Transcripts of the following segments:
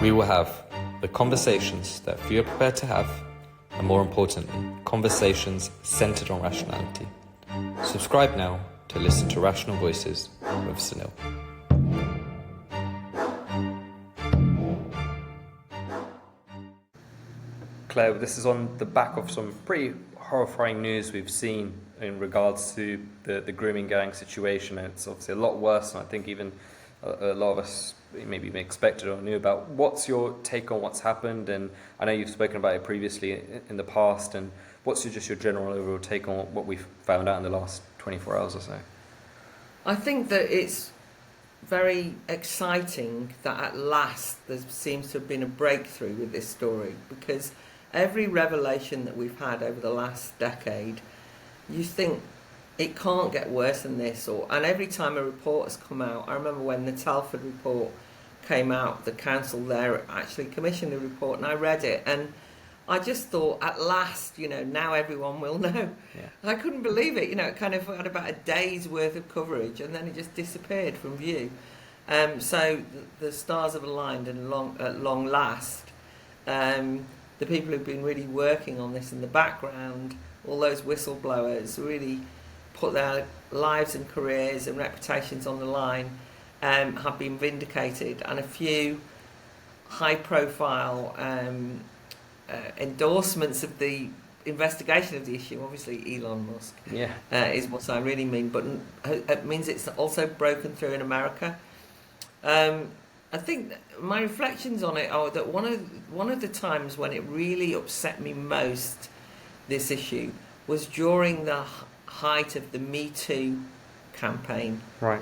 We will have the conversations that few are prepared to have, and more importantly, conversations centered on rationality. Subscribe now to listen to Rational Voices with Sunil. Claire, this is on the back of some pretty horrifying news we've seen in regards to the grooming gang situation. And it's obviously a lot worse than I think even a lot of us maybe expected or knew about. What's your take on what's happened? And I know you've spoken about it previously in the past. And what's just your general overall take on what we've found out in the last 24 hours or so? I think that it's very exciting that at last there seems to have been a breakthrough with this story, because every revelation that we've had over the last decade, you think it can't get worse than this. And every time a report has come out, I remember when the Telford report came out, the council there actually commissioned the report, and I read it, and I just thought, at last, now everyone will know. Yeah. I couldn't believe it. It kind of had about a day's worth of coverage, and then it just disappeared from view. So the stars have aligned, and at long last, the people who've been really working on this in the background, all those whistleblowers, really put their lives and careers and reputations on the line, have been vindicated, and a few high-profile endorsements of the investigation of the issue. Obviously, Elon Musk is what I really mean, but it means it's also broken through in America. I think my reflections on it are that one of the times when it really upset me most, this issue, was during the height of the Me Too campaign. Right.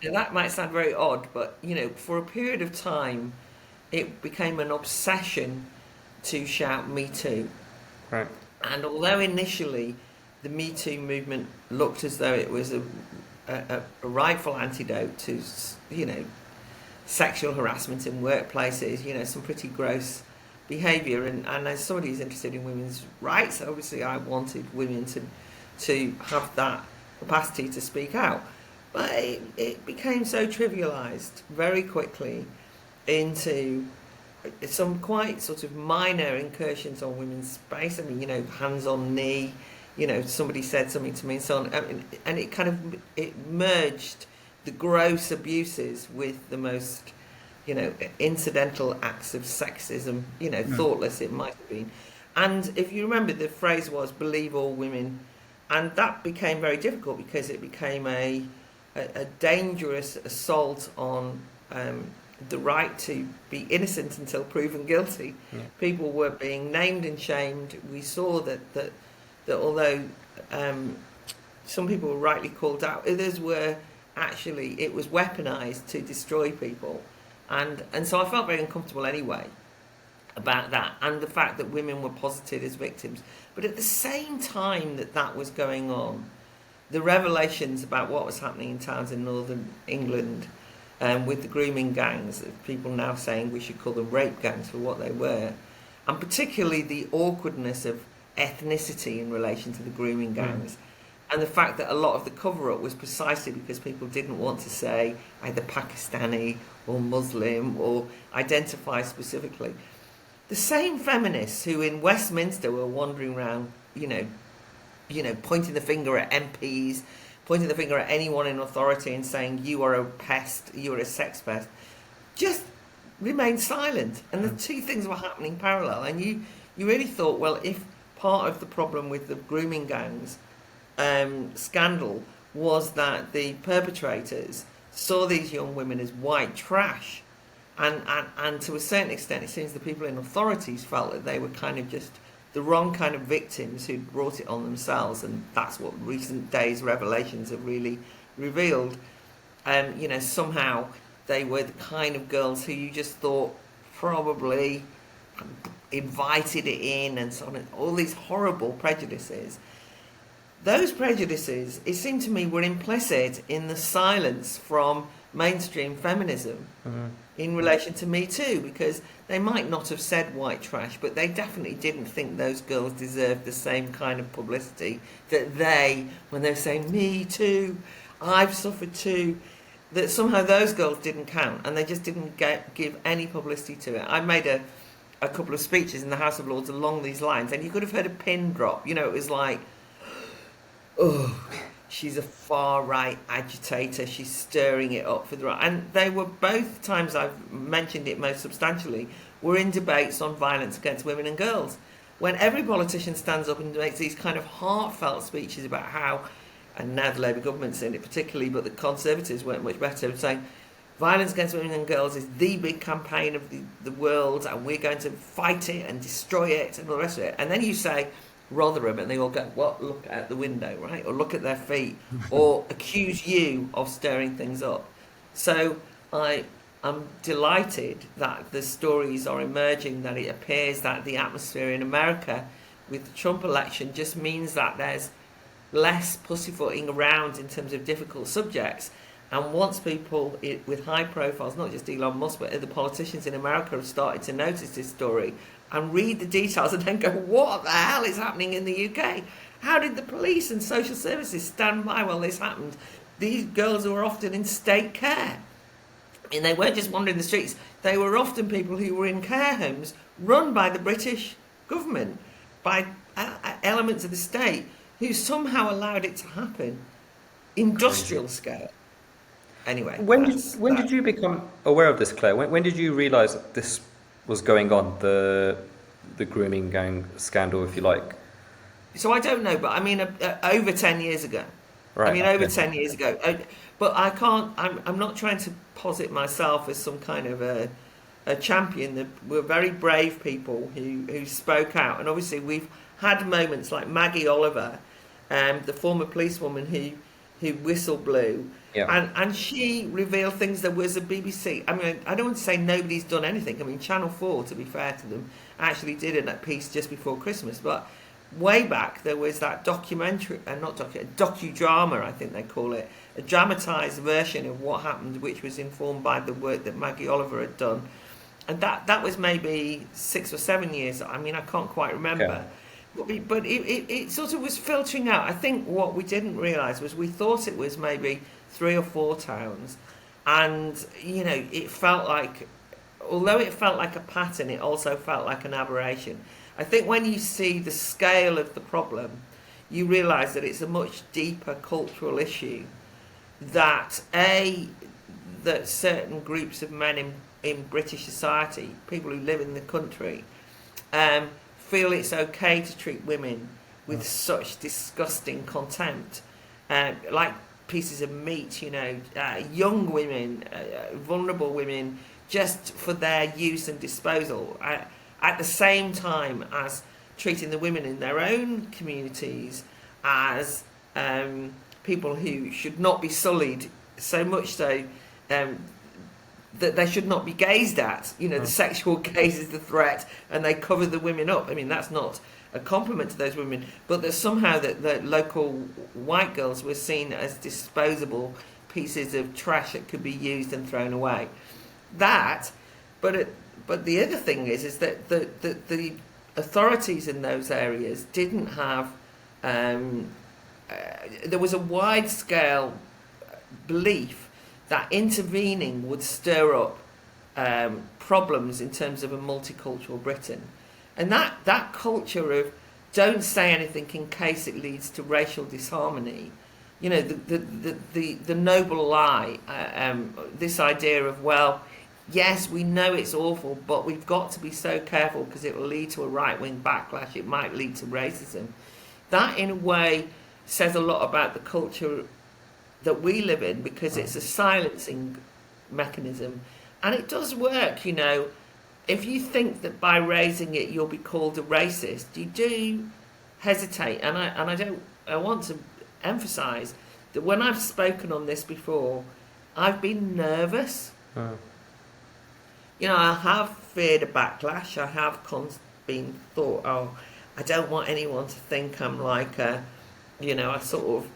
Now, that might sound very odd, but for a period of time, it became an obsession to shout Me Too. Right. And although initially the Me Too movement looked as though it was a rightful antidote to sexual harassment in workplaces, some pretty gross behaviour, and as somebody who's interested in women's rights, obviously I wanted women to have that capacity to speak out. But it became so trivialised very quickly into some quite sort of minor incursions on women's space. I mean, hands on knee, somebody said something to me and so on. And it merged the gross abuses with the most, incidental acts of sexism, thoughtless it might have been. And if you remember, the phrase was "believe all women," and that became very difficult because it became a dangerous assault on the right to be innocent until proven guilty. Yeah. People were being named and shamed. We saw that although some people were rightly called out, others were actually, it was weaponized to destroy people. And so I felt very uncomfortable anyway about that, and the fact that women were posited as victims. But at the same time that was going on, the revelations about what was happening in towns in northern England, with the grooming gangs, people now saying we should call them rape gangs for what they were, and particularly the awkwardness of ethnicity in relation to the grooming gangs, and the fact that a lot of the cover-up was precisely because people didn't want to say either Pakistani or Muslim or identify specifically. The same feminists who in Westminster were wandering around, pointing the finger at MPs, pointing the finger at anyone in authority and saying, you are a pest, you are a sex pest, just remained silent. And the two things were happening parallel. And you really thought, well, if part of the problem with the grooming gangs scandal was that the perpetrators saw these young women as white trash, and to a certain extent it seems the people in authorities felt that they were kind of just the wrong kind of victims who'd brought it on themselves, and that's what recent days' revelations have really revealed. Somehow they were the kind of girls who you just thought probably invited it in, and so on, all these horrible prejudices. Those prejudices, it seemed to me, were implicit in the silence from mainstream feminism in relation to Me Too, because they might not have said white trash, but they definitely didn't think those girls deserved the same kind of publicity that they, when they were saying Me Too, I've suffered too, that somehow those girls didn't count, and they just didn't give any publicity to it. I made a couple of speeches in the House of Lords along these lines, and you could have heard a pin drop. You know, it was like, oh, she's a far-right agitator, she's stirring it up for the right. And they were, both times I've mentioned it most substantially, were in debates on violence against women and girls. When every politician stands up and makes these kind of heartfelt speeches about how, and now the Labour government's in it particularly, but the Conservatives weren't much better, saying violence against women and girls is the big campaign of the world, and we're going to fight it and destroy it and all the rest of it. And then you say Rotherham, and they all go, what, look out the window, right? Or look at their feet, or accuse you of stirring things up. So I'm delighted that the stories are emerging, that it appears that the atmosphere in America with the Trump election just means that there's less pussyfooting around in terms of difficult subjects. And once people with high profiles, not just Elon Musk, but other politicians in America have started to notice this story and read the details and then go, what the hell is happening in the UK? How did the police and social services stand by while this happened? These girls were often in state care. And they weren't just wandering the streets. They were often people who were in care homes run by the British government, by elements of the state, who somehow allowed it to happen. Industrial scale. Anyway. When did you become aware of this, Claire? When did you realise that this was going on, the grooming gang scandal, if you like? So I don't know, but I mean, over 10 years ago. Right, I mean, over 10 years ago. But I can't, I'm not trying to posit myself as some kind of a champion. There were very brave people who spoke out. And obviously we've had moments like Maggie Oliver, the former policewoman who whistle blew. Yeah. And she revealed things. There was a BBC, I mean, I don't want to say nobody's done anything. I mean, Channel 4, to be fair to them, actually did a piece just before Christmas. But way back, there was that docudrama, I think they call it, a dramatised version of what happened, which was informed by the work that Maggie Oliver had done. And that was maybe 6 or 7 years. I mean, I can't quite remember. Yeah. But it sort of was filtering out. I think what we didn't realise was we thought it was maybe 3 or 4 towns. And, you know, it felt like, although it felt like a pattern, it also felt like an aberration. I think when you see the scale of the problem, you realise that it's a much deeper cultural issue. That certain groups of men in British society, people who live in the country, feel it's okay to treat women with such disgusting contempt, like pieces of meat, you know, young women, vulnerable women, just for their use and disposal, at the same time as treating the women in their own communities as people who should not be sullied, so much so that they should not be gazed at. You know, the sexual gaze is the threat, and they cover the women up. I mean, that's not a compliment to those women, but that somehow the local white girls were seen as disposable pieces of trash that could be used and thrown away. But the other thing is that the authorities in those areas didn't have. There was a wide-scale belief that intervening would stir up problems in terms of a multicultural Britain. And that culture of don't say anything in case it leads to racial disharmony, you know, the noble lie, this idea of, well, yes, we know it's awful, but we've got to be so careful because it will lead to a right-wing backlash, it might lead to racism. That, in a way, says a lot about the culture that we live in, because it's a silencing mechanism. And it does work, you know. If you think that by raising it you'll be called a racist, you do hesitate. And I want to emphasise that when I've spoken on this before, I've been nervous. You know, I have feared a backlash. I have been thought, oh, I don't want anyone to think I'm like a sort of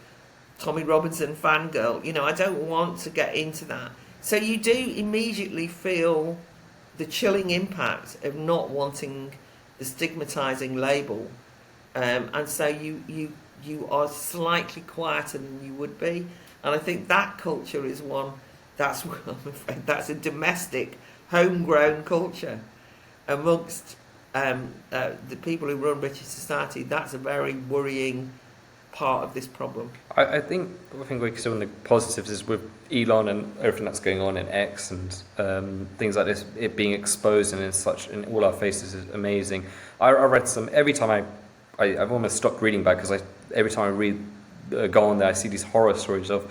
Tommy Robinson fangirl. You know, I don't want to get into that. So you do immediately feel the chilling impact of not wanting the stigmatising label, and so you are slightly quieter than you would be. And I think that culture is one that's I'm afraid that's a domestic, homegrown culture amongst the people who run British society. That's a very worrying part of this problem. I think we can see on the positives is with Elon and everything that's going on in X and things like this, it being exposed and in all our faces is amazing. I read every time I've almost stopped reading back because every time I read go on there I see these horror stories of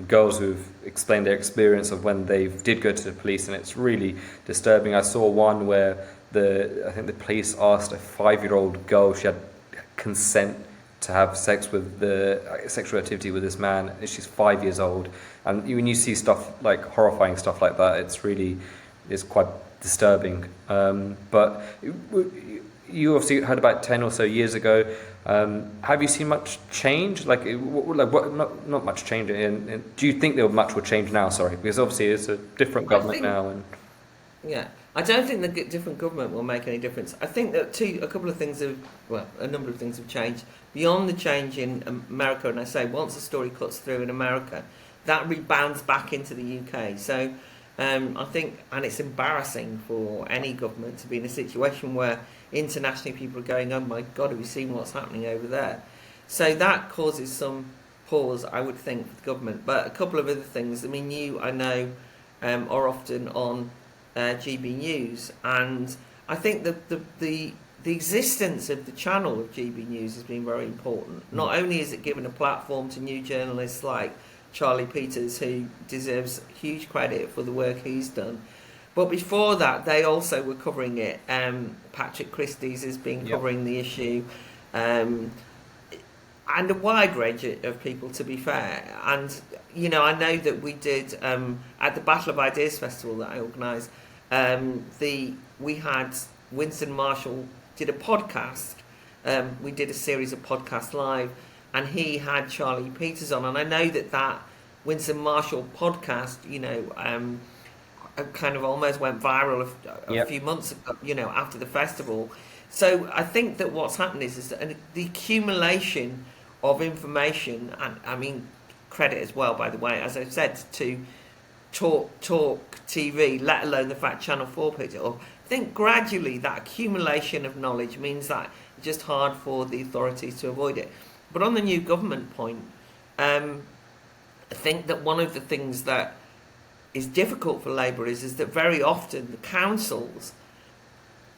girls who've explained their experience of when they did go to the police, and it's really disturbing. I saw one where I think the police asked a 5-year-old girl if she had consent to have sexual activity with this man. She's 5 years old, and when you see stuff like horrifying stuff like that, it's quite disturbing. But you obviously heard about 10 or so years ago. Have you seen much change? Not much change. Do you think much will change now? Sorry, because obviously it's a different government now. And yeah, I don't think the different government will make any difference. I think that a number of things have changed beyond the change in America. And I say once a story cuts through in America, that rebounds back into the UK. So I think, and it's embarrassing for any government to be in a situation where internationally people are going, oh my God, have you seen what's happening over there? So that causes some pause, I would think, for the government. But a couple of other things. I mean, I know, are often on GB News, and I think that the existence of the channel of GB News has been very important. Not only has it given a platform to new journalists like Charlie Peters, who deserves huge credit for the work he's done, but before that they also were covering it. Patrick Christie's has been covering the issue, and a wide range of people, to be fair. And I know that we did at the Battle of Ideas Festival that I organised, we had Winston Marshall did a podcast. We did a series of podcasts live, and he had Charlie Peters on. And I know that Winston Marshall podcast, kind of almost went viral a few months ago, after the festival. So I think that what's happened is that the accumulation of information, and I mean credit as well, by the way, as I've said, to Talk TV, let alone the fact Channel 4 picked it up. I think gradually that accumulation of knowledge means that it's just hard for the authorities to avoid it. But on the new government point, I think that one of the things that is difficult for Labour is that very often the councils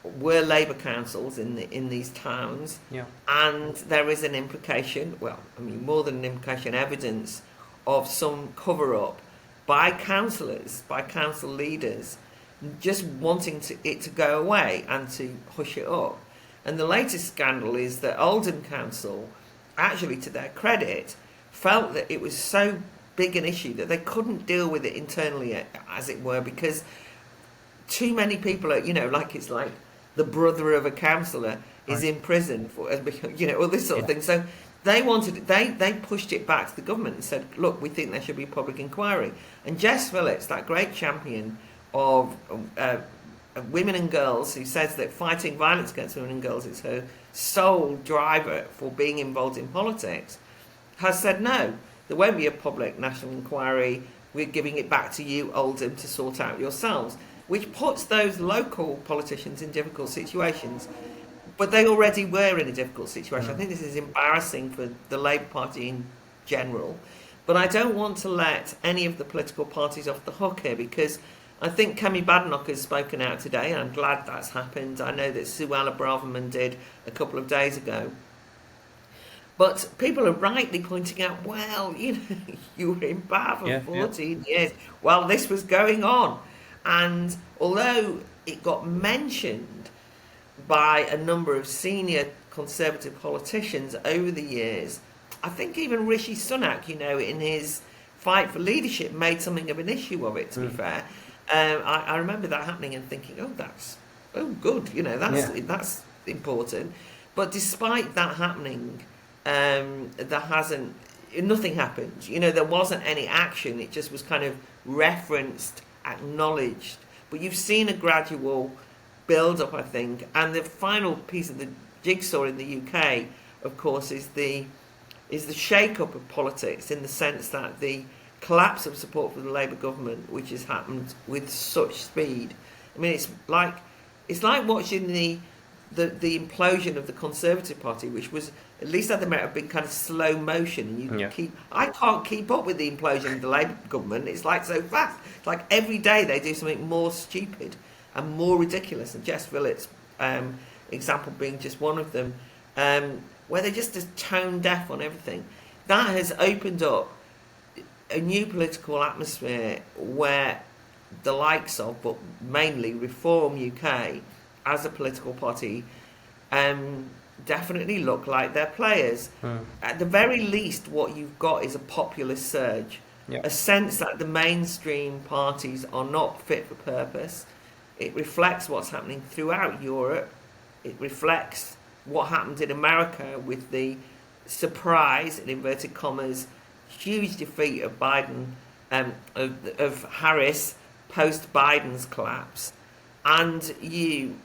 were Labour councils in these towns, and there is an implication, more than an implication, evidence of some cover-up by councillors, by council leaders, just wanting it to go away and to hush it up. And the latest scandal is that Oldham Council, actually to their credit, felt that it was so big an issue that they couldn't deal with it internally, as it were, because too many people are, it's like the brother of a councillor is in prison for, all this sort of thing. So they pushed it back to the government and said, look, we think there should be public inquiry. And Jess Phillips, that great champion of women and girls, who says that fighting violence against women and girls is her sole driver for being involved in politics, has said, no, there won't be a public national inquiry. We're giving it back to you, Oldham, to sort out yourselves, which puts those local politicians in difficult situations. But they already were in a difficult situation. I think this is embarrassing for the Labour Party in general. But I don't want to let any of the political parties off the hook here, because I think Kemi Badenoch has spoken out today, and I'm glad that's happened. I know that Suella Braverman did a couple of days ago. But people are rightly pointing out, well, you were in power for 14 years while this was going on. And although it got mentioned by a number of senior Conservative politicians over the years, I think even Rishi Sunak, in his fight for leadership, made something of an issue of it, to be fair. I remember that happening and thinking, good, that's important. But despite that happening, nothing happened. There wasn't any action. It just was kind of referenced, acknowledged. But you've seen a gradual build-up, I think. And the final piece of the jigsaw in the UK, of course, is the shake-up of politics, in the sense that the collapse of support for the Labour government, which has happened with such speed. I mean, it's like watching the implosion of the Conservative Party, which was, at least at the merit of being kind of slow motion. And I can't keep up with the implosion of the Labour government. It's like so fast. It's like every day they do something more stupid and more ridiculous. And Jess Villett's example being just one of them, where they're just as tone deaf on everything. That has opened up a new political atmosphere where the likes of, but mainly Reform UK as a political party, definitely look like they're players. At the very least, what you've got is a populist surge, a sense that the mainstream parties are not fit for purpose. It reflects what's happening throughout Europe. It reflects what happened in America with the surprise, in inverted commas, huge defeat of Biden, of Harris post Biden's collapse. And you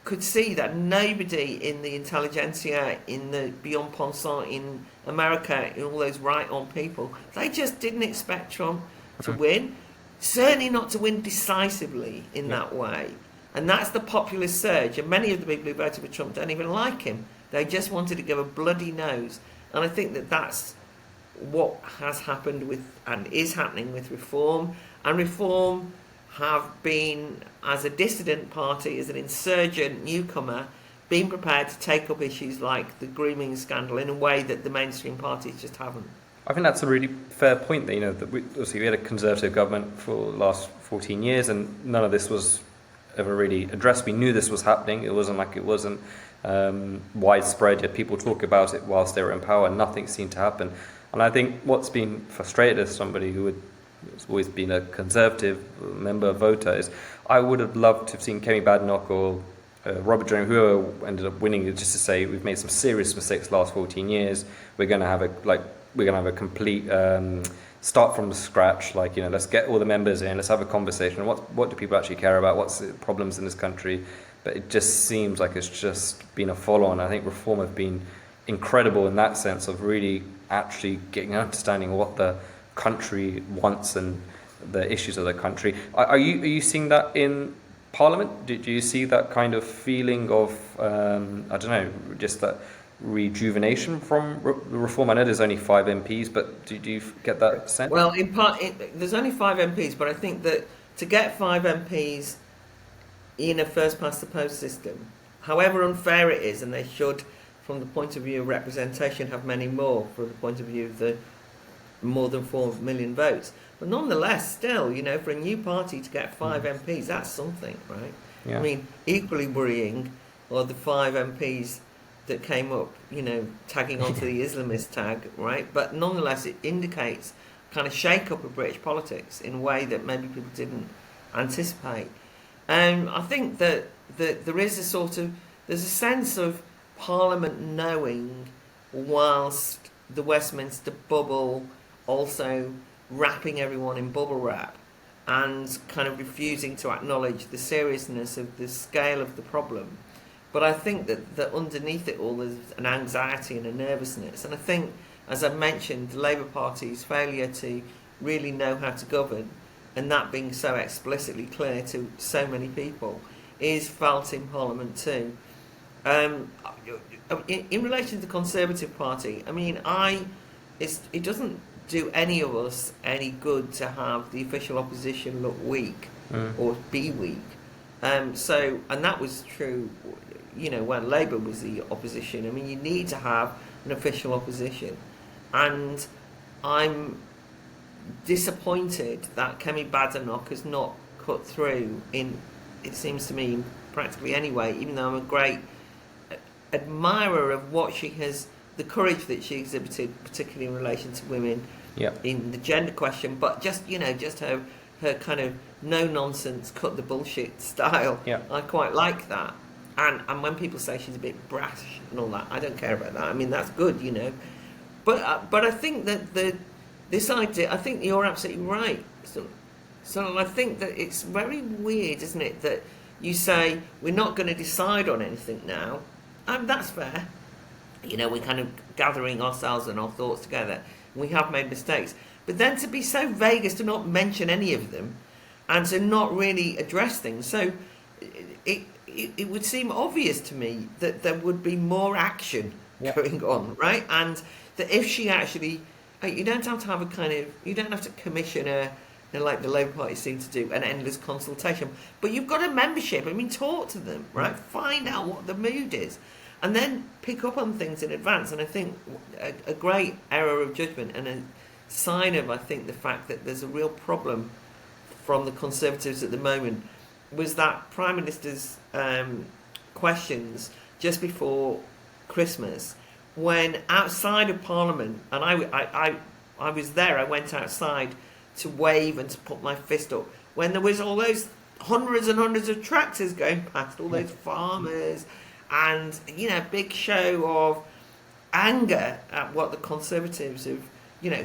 could see that nobody in the intelligentsia, in the bien pensant in America, in all those right-on people, they just didn't expect Trump to win. Certainly not to win decisively in that way. And that's the populist surge. And many of the people who voted for Trump don't even like him. They just wanted to give a bloody nose. And I think that that's what has happened with, and is happening with Reform. And Reform have been, as a dissident party, as an insurgent newcomer, been prepared to take up issues like the grooming scandal in a way that the mainstream parties just haven't. I think that's a really fair point. That, that obviously we had a Conservative government for the last 14 years, and none of this was ever really addressed. We knew this was happening. It wasn't like it wasn't widespread. Yet people talk about it whilst they were in power, and nothing seemed to happen. And I think what's been frustrated as somebody who has always been a Conservative member voter is I would have loved to have seen Kemi Badenoch or Robert Jones, whoever ended up winning it, just to say we've made some serious mistakes the last 14 years. We're going to have a complete start from scratch. Let's get all the members in. Let's have a conversation. What do people actually care about? What's the problems in this country? But it just seems like it's just been a follow-on. I think Reform have been incredible in that sense of really actually getting an understanding of what the country wants and the issues of the country. Are you seeing that in Parliament? Do you see that kind of feeling of just that rejuvenation from Reform? I know there's only 5 MPs, but do you get that sense? Well, in part, there's only 5 MPs, but I think that to get 5 MPs in a first past the post system, however unfair it is, and they should, from the point of view of representation, have many more, from the point of view of the more than 4 million votes. But nonetheless, still, for a new party to get 5 MPs, that's something, right? Yeah. I mean, equally worrying are the 5 MPs that came up, tagging onto the Islamist tag, right? But nonetheless, it indicates kind of shake-up of British politics in a way that maybe people didn't anticipate. I think that there is there's a sense of Parliament knowing, whilst the Westminster bubble also wrapping everyone in bubble wrap and kind of refusing to acknowledge the seriousness of the scale of the problem. But I think that underneath it all there's an anxiety and a nervousness. And I think, as I mentioned, the Labour Party's failure to really know how to govern, and that being so explicitly clear to so many people, is felt in Parliament too. In relation to the Conservative Party, I mean, it doesn't do any of us any good to have the official opposition look weak or be weak. And that was true, when Labour was the opposition. I mean, you need to have an official opposition. And I'm disappointed that Kemi Badenoch has not cut through in, it seems to me, practically any way, even though I'm a great admirer of what she has, the courage that she exhibited, particularly in relation to women in the gender question, but just her kind of no nonsense, cut the bullshit style. I quite like that. And when people say she's a bit brash and all that, I don't care about that. I mean, that's good, But I think that this idea, I think you're absolutely right. So I think that it's very weird, isn't it, that you say we're not going to decide on anything now. That's fair. We're kind of gathering ourselves and our thoughts together. We have made mistakes. But then to be so vague as to not mention any of them and to not really address things. So it would seem obvious to me that there would be more action going on, right? And that if she actually, you don't have to have you don't have to commission like the Labour Party seem to do, an endless consultation. But you've got a membership. I mean, talk to them, right? Find out what the mood is. And then pick up on things in advance. And I think a great error of judgment and a sign of, I think, the fact that there's a real problem from the Conservatives at the moment was that Prime Minister's questions just before Christmas, when outside of Parliament, and I was there, I went outside to wave and to put my fist up, when there was all those hundreds and hundreds of tractors going past, all those farmers, and, you know, big show of anger at what the Conservatives have, you know,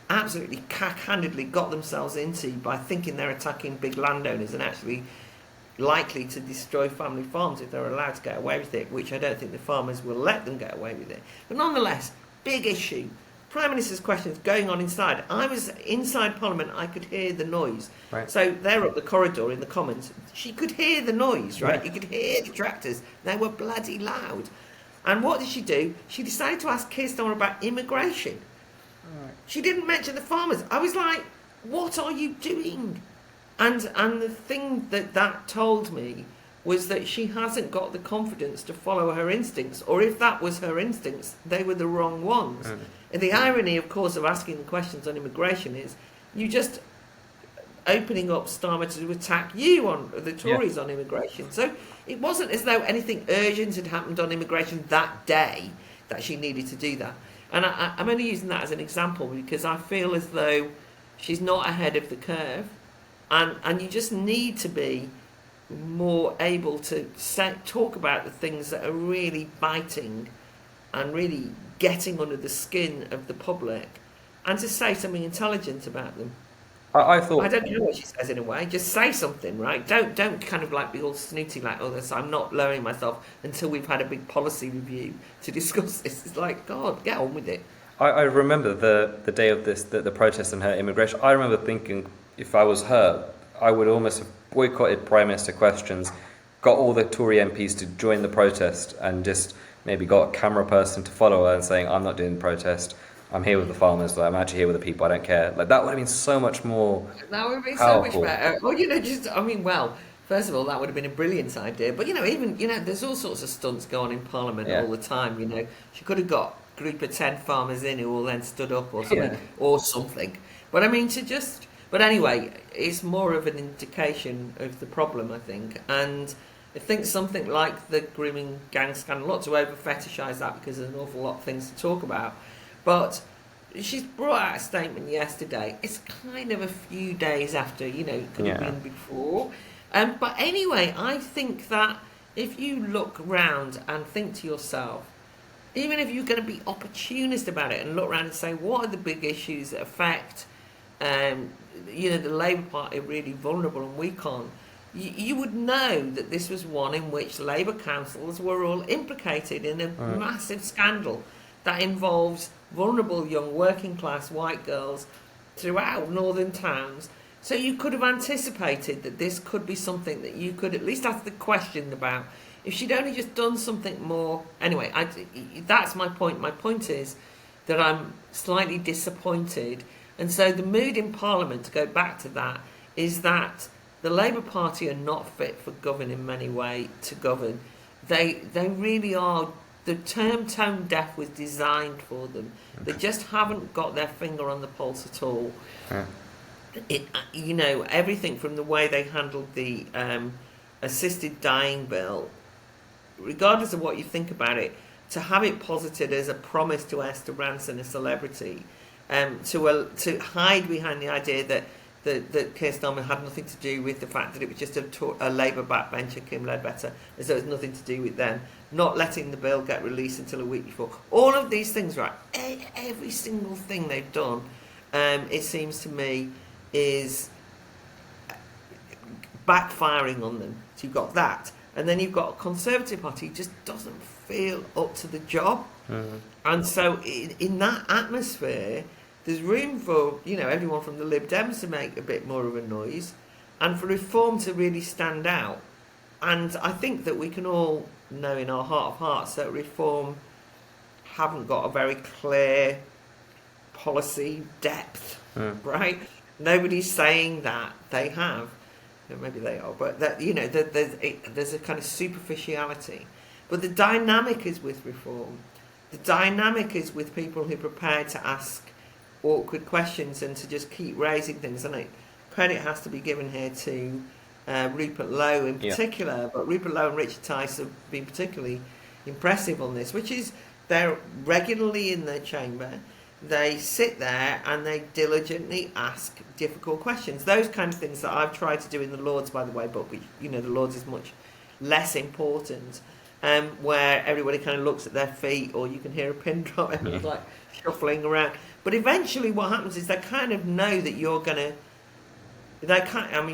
absolutely cack-handedly got themselves into by thinking they're attacking big landowners and actually likely to destroy family farms if they're allowed to get away with it, which I don't think the farmers will let them get away with it. But nonetheless, big issue. Prime Minister's questions going on inside. I was inside Parliament, I could hear the noise. Right. So they're up the corridor in the Commons. She could hear the noise, right? Yeah. You could hear the tractors. They were bloody loud. And what did she do? She decided to ask Keir Starmer about immigration. Right. She didn't mention the farmers. I was like, what are you doing? And the thing that told me was that she hasn't got the confidence to follow her instincts, or if that was her instincts, they were the wrong ones. And the irony, of course, of asking the questions on immigration is you just opening up Starmer to attack you on the Tories on immigration. So it wasn't as though anything urgent had happened on immigration that day that she needed to do that. And I'm only using that as an example because I feel as though she's not ahead of the curve, and you just need to be more able to talk about the things that are really biting and really getting under the skin of the public, and to say something intelligent about them. I thought, I don't know what she says in a way. Just say something, right? Don't kind of like be all snooty like, oh, this, I'm not lowering myself until we've had a big policy review to discuss this. It's like, God, get on with it. I remember the day of this, the protest and her immigration. I remember thinking, if I was her, I would almost have boycotted Prime Minister questions, got all the Tory MPs to join the protest, and just maybe got a camera person to follow her and saying, I'm not doing the protest, I'm here with the farmers, like, I'm actually here with the people, I don't care. Like, that would have been so much more That would have been powerful. so much better. Well, you know, first of all, that would have been a brilliant idea. But, even, there's all sorts of stunts going on in Parliament all the time, She could have got a group of 10 farmers in who all then stood up or something. But, I mean, But anyway, it's more of an indication of the problem, I think. And I think something like the grooming gang scandal, not to over-fetishise that because there's an awful lot of things to talk about, but she's brought out a statement yesterday. It's kind of a few days after, it could have been before. But anyway, I think that if you look round and think to yourself, even if you're going to be opportunist about it and look around and say, what are the big issues that affect the Labour Party really vulnerable and weak on, you would know that this was one in which Labour councils were all implicated in a massive scandal that involves vulnerable young working class white girls throughout northern towns. So you could have anticipated that this could be something that you could at least ask the question about. If she'd only just done something more... Anyway, that's my point. My point is that I'm slightly disappointed. And so the mood in Parliament, to go back to that, is that the Labour Party are not fit for govern in many ways to govern. They really are. The term tone deaf was designed for them. They just haven't got their finger on the pulse at all. Everything from the way they handled the assisted dying bill, regardless of what you think about it, to have it posited as a promise to Esther Ranson, a celebrity, to hide behind the idea that Keir Starmer had nothing to do with the fact that it was just a Labour backbencher, Kim Ledbetter, as though it was nothing to do with them, not letting the bill get released until a week before. All of these things, right? Every single thing they've done, it seems to me, is backfiring on them. So you've got that. And then you've got a Conservative Party who just doesn't feel up to the job. And so in that atmosphere, there's room for, everyone from the Lib Dems to make a bit more of a noise, and for reform to really stand out. And I think that we can all know in our heart of hearts that reform haven't got a very clear policy depth, right? Nobody's saying that they have. Maybe they are, but that there's a kind of superficiality. But the dynamic is with reform. The dynamic is with people who are prepared to ask awkward questions and to just keep raising things. And credit has to be given here to Rupert Lowe in particular, but Rupert Lowe and Richard Tice have been particularly impressive on this, which is they're regularly in their chamber. They sit there and they diligently ask difficult questions. Those kind of things that I've tried to do in the Lords, by the way, but the Lords is much less important, where everybody kind of looks at their feet, or you can hear a pin drop and it's like shuffling around. But eventually what happens is they kind of know that you're going to...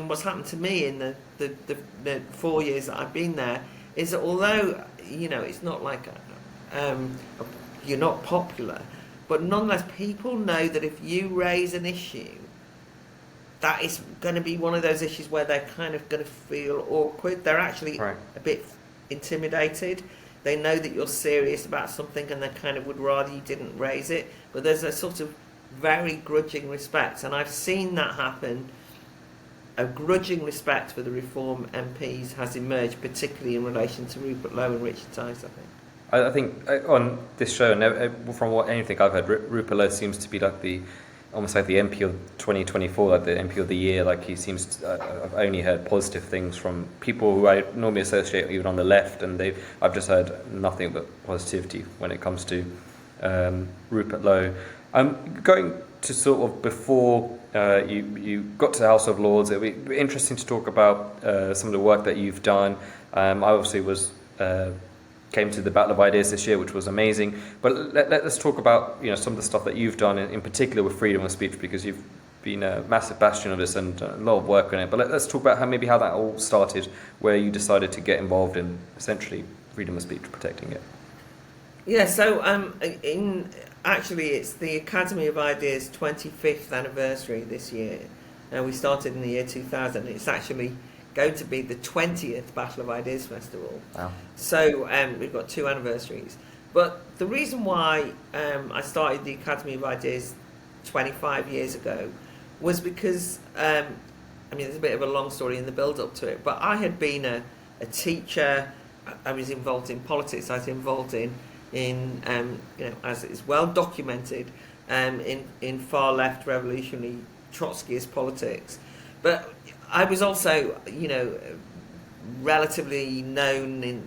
what's happened to me in the 4 years that I've been there is that although, it's not like you're not popular, but nonetheless, people know that if you raise an issue, that is going to be one of those issues where they're kind of going to feel awkward. They're actually a bit intimidated. They know that you're serious about something and they kind of would rather you didn't raise it. But there's a sort of very grudging respect. And I've seen that happen. A grudging respect for the Reform MPs has emerged, particularly in relation to Rupert Lowe and Richard Tice, I think. I think on this show, and from anything I've heard, Rupert Lowe seems to be like almost like the MP of 2024, like the MP of the year. Like he seems to, I've only heard positive things from people who I normally associate even on the left, and I've just heard nothing but positivity when it comes to Rupert Lowe. Going to sort of before you got to the House of Lords, it would be interesting to talk about some of the work that you've done. I obviously came to the Battle of Ideas this year, which was amazing. But let's talk about some of the stuff that you've done, in particular with freedom of speech, because you've been a massive bastion of this and a lot of work on it. But let's talk about how that all started, where you decided to get involved in essentially freedom of speech, protecting it. Yeah, so actually it's the Academy of Ideas 25th anniversary this year. We started in the year 2000. It's actually going to be the 20th Battle of Ideas Festival. Wow. So we've got 2 anniversaries. But the reason why I started the Academy of Ideas 25 years ago was because, there's a bit of a long story in the build-up to it, but I had been a teacher. I was involved in politics. I was involved in as is well documented, in far-left revolutionary Trotskyist politics. But I was also, relatively known in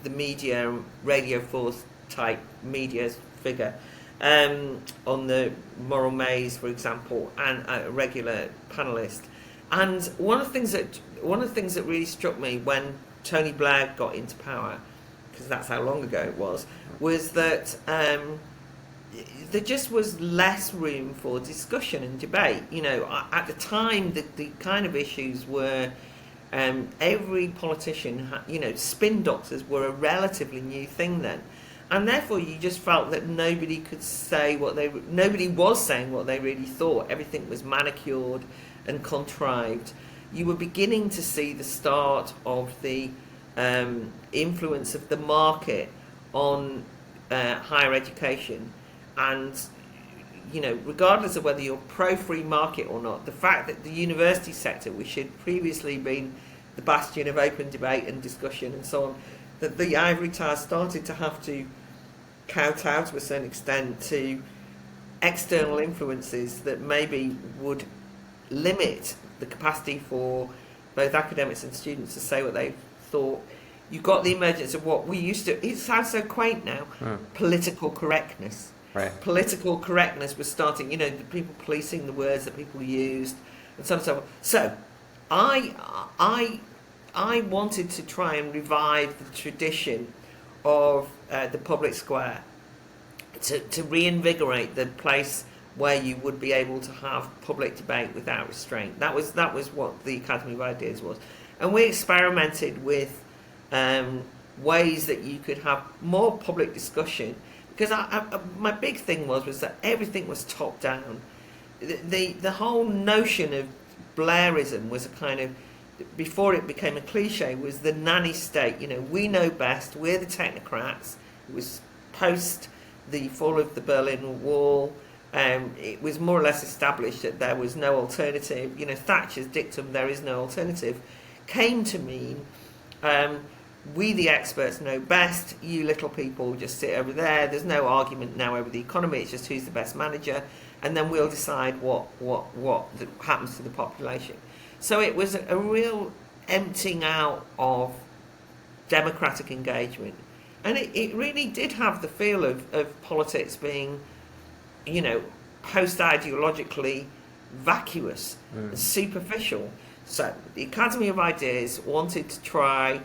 the media, Radio 4 type media figure, on the Moral Maze, for example, and a regular panellist. And one of the things that really struck me when Tony Blair got into power, because that's how long ago it was that there just was less room for discussion and debate. At the time, the kind of issues were every politician, spin doctors were a relatively new thing then. And therefore, you just felt that nobody was saying what they really thought. Everything was manicured and contrived. You were beginning to see the start of the influence of the market on higher education. And, regardless of whether you're pro-free market or not, the fact that the university sector, which had previously been the bastion of open debate and discussion and so on, that the ivory tower started to have to kowtow to a certain extent to external influences that maybe would limit the capacity for both academics and students to say what they thought. You got the emergence of what we used to, it sounds so quaint now, political correctness. Right. Political correctness was starting, the people policing the words that people used, and so on and so on. So, I wanted to try and revive the tradition of the public square, to reinvigorate the place where you would be able to have public debate without restraint. That was what the Academy of Ideas was, and we experimented with ways that you could have more public discussion. because my big thing was that everything was top down. The whole notion of Blairism was a kind of, before it became a cliche, was the nanny state. You know, we know best, we're the technocrats. It was post the fall of the Berlin Wall. It was more or less established that there was no alternative. You know, Thatcher's dictum, there is no alternative, came to mean we the experts know best, you little people just sit over there, there's no argument now over the economy, it's just who's the best manager, and then we'll decide what happens to the population. So it was a real emptying out of democratic engagement, and it really did have the feel of politics being, you know, post-ideologically vacuous and superficial. So the Academy of Ideas wanted to try,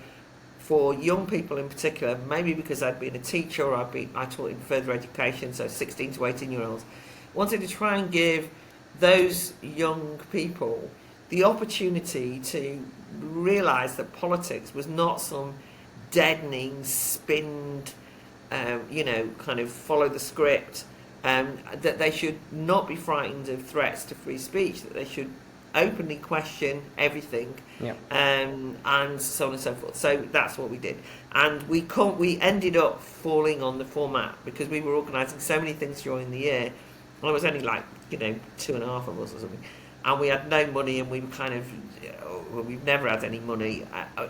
for young people in particular, maybe because I'd been a teacher or I taught in further education, so 16 to 18 year olds, wanted to try and give those young people the opportunity to realise that politics was not some deadening, spinned, you know, kind of follow the script, that they should not be frightened of threats to free speech, that they should openly question everything, and so on and so forth. So that's what we did, and we ended up falling on the format because we were organising so many things during the year. Well, it was only like, you know, 2.5 of us or something, and we had no money, and we were kind of, well, we've never had any money,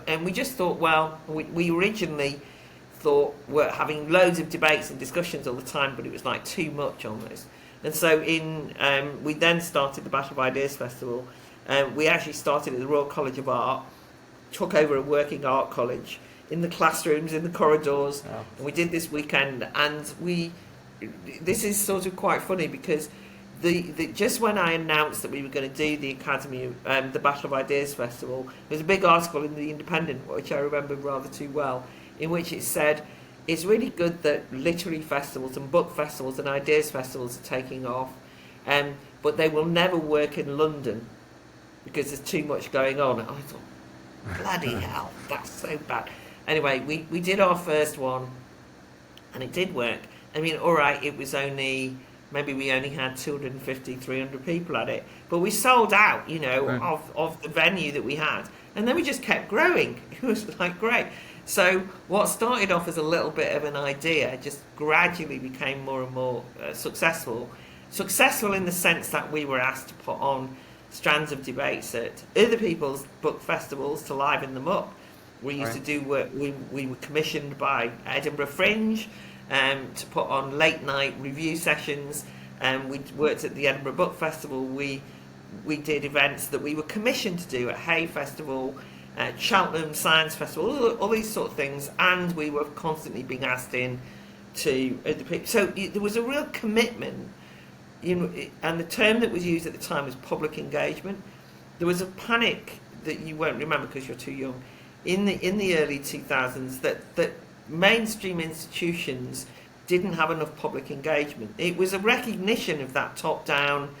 and we just thought, well, we originally thought we're having loads of debates and discussions all the time, but it was like too much almost. And so we then started the Battle of Ideas Festival. We actually started at the Royal College of Art, took over a working art college, in the classrooms, in the corridors, and we did this weekend. And this is sort of quite funny because just when I announced that we were going to do the Academy, the Battle of Ideas Festival, there was a big article in the Independent, which I remember rather too well, in which it said, it's really good that literary festivals and book festivals and ideas festivals are taking off, but they will never work in London because there's too much going on. And I thought, bloody hell, that's so bad. Anyway, we did our first one, and it did work. I mean, all right, it was maybe we only had 250, 300 people at it, but we sold out, you know, right, of the venue that we had. And then we just kept growing. It was like, great. So what started off as a little bit of an idea just gradually became more and more successful. Successful in the sense that we were asked to put on strands of debates at other people's book festivals to liven them up. We used to do work, we were commissioned by Edinburgh Fringe to put on late night review sessions. We worked at the Edinburgh Book Festival. We did events that we were commissioned to do at Hay Festival, Cheltenham Science Festival, all these sort of things, and we were constantly being asked in to other people. So there was a real commitment, and the term that was used at the time was public engagement. There was a panic that you won't remember because you're too young, in the early 2000s, that mainstream institutions didn't have enough public engagement. It was a recognition of that top-down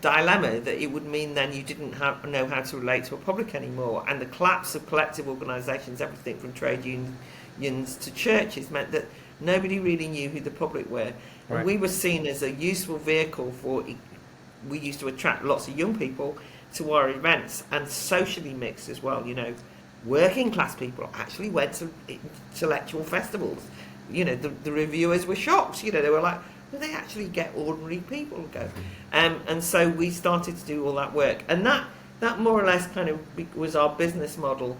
dilemma, that it would mean then you didn't know how to relate to a public anymore, and the collapse of collective organisations, everything from trade unions to churches, meant that nobody really knew who the public were. Right. And we were seen as a useful vehicle for, we used to attract lots of young people to our events, and socially mixed as well. You know, working class people actually went to intellectual festivals. You know, the reviewers were shocked. You know, they were like, well, they actually get ordinary people to go. And so we started to do all that work. And that more or less kind of was our business model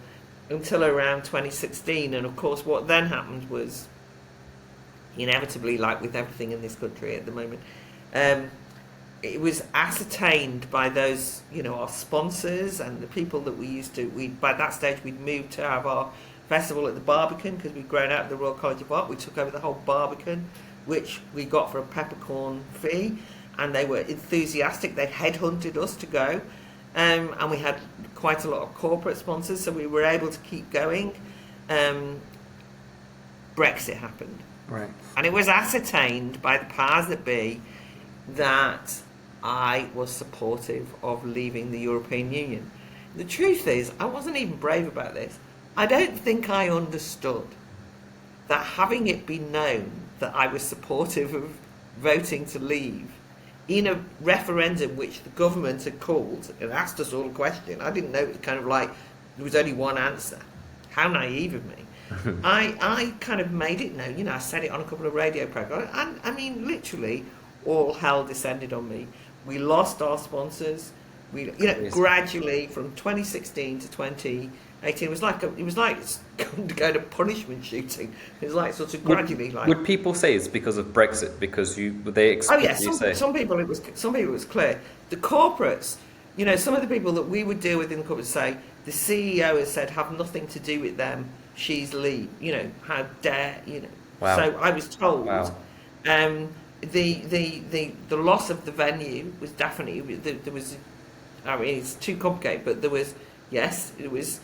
until around 2016. And of course, what then happened was, inevitably, like with everything in this country at the moment, it was ascertained by those, our sponsors and the people that we used to, by that stage we'd moved to have our festival at the Barbican because we'd grown out of the Royal College of Art. We took over the whole Barbican, which we got for a peppercorn fee, and they were enthusiastic. They headhunted us to go, and we had quite a lot of corporate sponsors, so we were able to keep going. Brexit happened, right, and it was ascertained by the powers that be that I was supportive of leaving the European Union. The truth is, I wasn't even brave about this. I don't think I understood that having it been known that I was supportive of voting to leave in a referendum which the government had called and asked us all a question. I didn't know, it was kind of like there was only one answer. How naive of me. I kind of made it known, I said it on a couple of radio programs, and I mean literally all hell descended on me. We lost our sponsors. We, gradually from 2016 to 2018, it was like going to punishment shooting. It was like sort of gradually Would people say it's because of Brexit? Because they explicitly say? Some people it was clear. The corporates, some of the people that we would deal with in the corporate say the CEO has said have nothing to do with them. She's leave. How dare Wow. So I was told. Wow. The loss of the venue was definitely there was. I mean, it's too complicated, but it was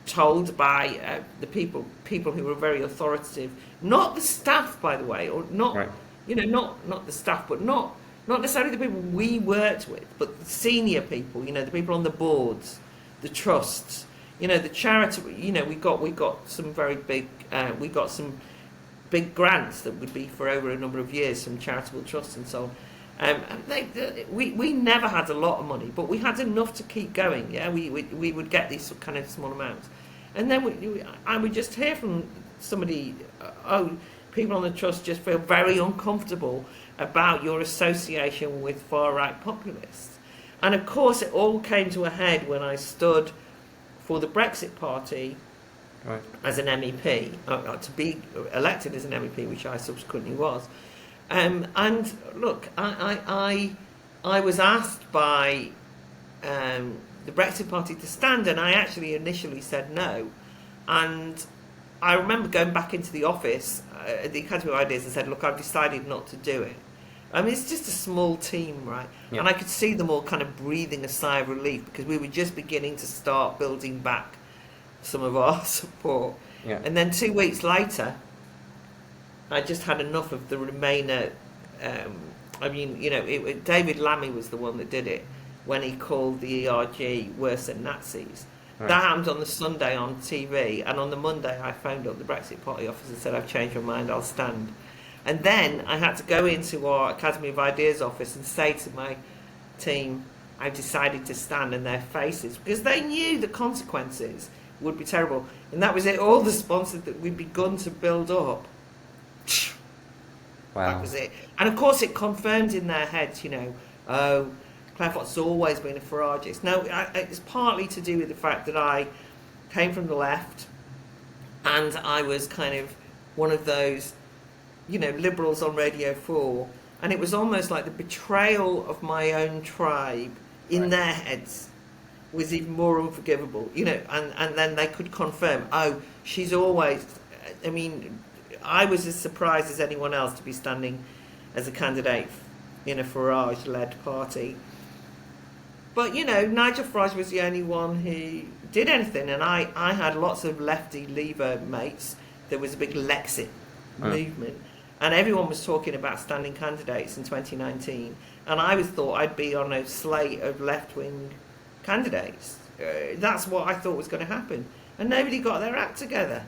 told by the people who were very authoritative, not the staff, by the way, or not, right. Not the staff, but not necessarily the people we worked with, but the senior people, the people on the boards, the trusts, the charity, we got some very big, we got some big grants that would be for over a number of years, some charitable trusts and so on. We never had a lot of money, but we had enough to keep going. Yeah, we would get these kind of small amounts, and then I would just hear from somebody, people on the trust just feel very uncomfortable about your association with far right populists, and of course it all came to a head when I stood for the Brexit Party. Right. As an MEP, to be elected as an MEP, which I subsequently was. And look, I was asked by the Brexit Party to stand, and I actually initially said no. And I remember going back into the office at the Academy of Ideas and said, look, I've decided not to do it. I mean, it's just a small team, right? Yeah. And I could see them all kind of breathing a sigh of relief because we were just beginning to start building back some of our support. Yeah. And then 2 weeks later, I just had enough of the Remainer. David Lammy was the one that did it when he called the ERG worse than Nazis. Right. That happened on the Sunday on TV, and on the Monday I phoned up the Brexit Party office and said, I've changed my mind, I'll stand. And then I had to go into our Academy of Ideas office and say to my team, I've decided to stand, in their faces, because they knew the consequences would be terrible. And that was it. All the sponsors that we'd begun to build up, wow. That was it. And of course it confirmed in their heads, Claire Fox has always been a Farageist. No, it's partly to do with the fact that I came from the left and I was kind of one of those, liberals on Radio 4, and it was almost like the betrayal of my own tribe in right. their heads was even more unforgivable, and then they could confirm, she's always, I was as surprised as anyone else to be standing as a candidate in a Farage-led party. But, Nigel Farage was the only one who did anything, and I had lots of lefty Leaver mates. There was a big Lexit movement, and everyone was talking about standing candidates in 2019, and I thought I'd be on a slate of left-wing candidates. That's what I thought was going to happen, and nobody got their act together.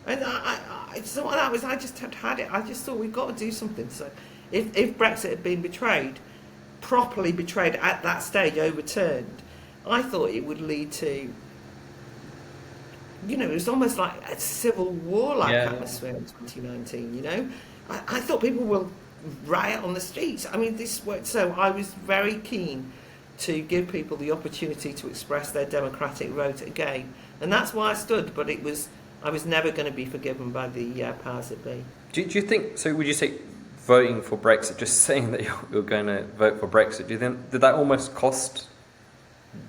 And I just had it. I just thought we've got to do something. So if Brexit had been properly betrayed at that stage, overturned, I thought it would lead to, it was almost like a civil war-like atmosphere in 2019. I thought people will riot on the streets. So I was very keen to give people the opportunity to express their democratic vote again, and that's why I stood. But I was never going to be forgiven by the powers that be. Do you think? So would you say voting for Brexit, just saying that you're going to vote for Brexit, do you think did that almost cost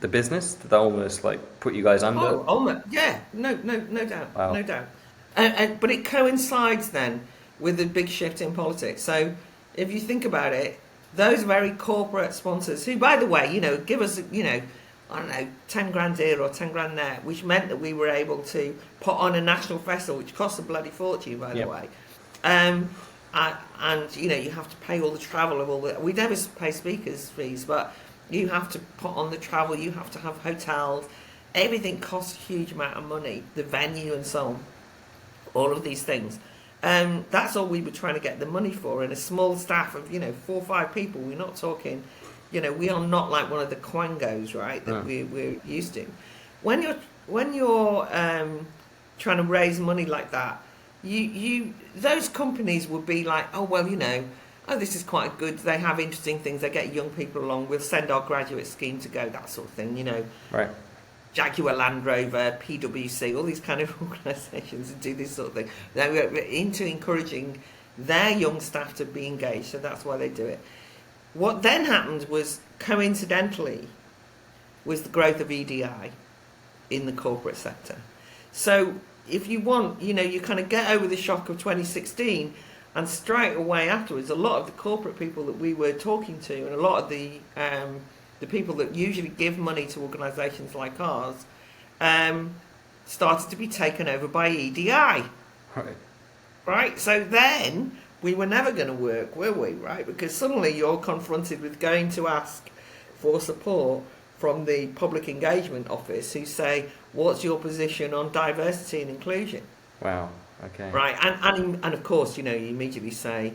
the business? Did that almost put you guys under? Oh, almost. Yeah, no doubt, wow. No doubt. But it coincides then with the big shift in politics. So if you think about it, those very corporate sponsors, who, by the way, give us, I don't know, 10 grand here or 10 grand there, which meant that we were able to put on a national festival, which costs a bloody fortune, by the way. And you have to pay all the travel of all the. We never pay speakers' fees, but you have to put on the travel. You have to have hotels. Everything costs a huge amount of money. The venue and so on. All of these things, That's all we were trying to get the money for, and a small staff of 4 or 5 people. We're not talking, we are not like one of the quangos, right? That we're used to. When you're trying to raise money like that, you those companies would be like, oh well, this is quite good. They have interesting things. They get young people along. We'll send our graduate scheme to go, that sort of thing. Right. Jaguar Land Rover, PwC, all these kind of organisations do this sort of thing. They're into encouraging their young staff to be engaged, so that's why they do it. What then happened was, coincidentally, was the growth of EDI in the corporate sector. So if you want, you kind of get over the shock of 2016, and straight away afterwards, a lot of the corporate people that we were talking to, and a lot of the people that usually give money to organisations like ours, started to be taken over by EDI. Right? So then we were never going to work, were we? Right? Because suddenly you're confronted with going to ask for support from the Public Engagement Office, who say, what's your position on diversity and inclusion? Wow. Okay. Right? And of course, you immediately say,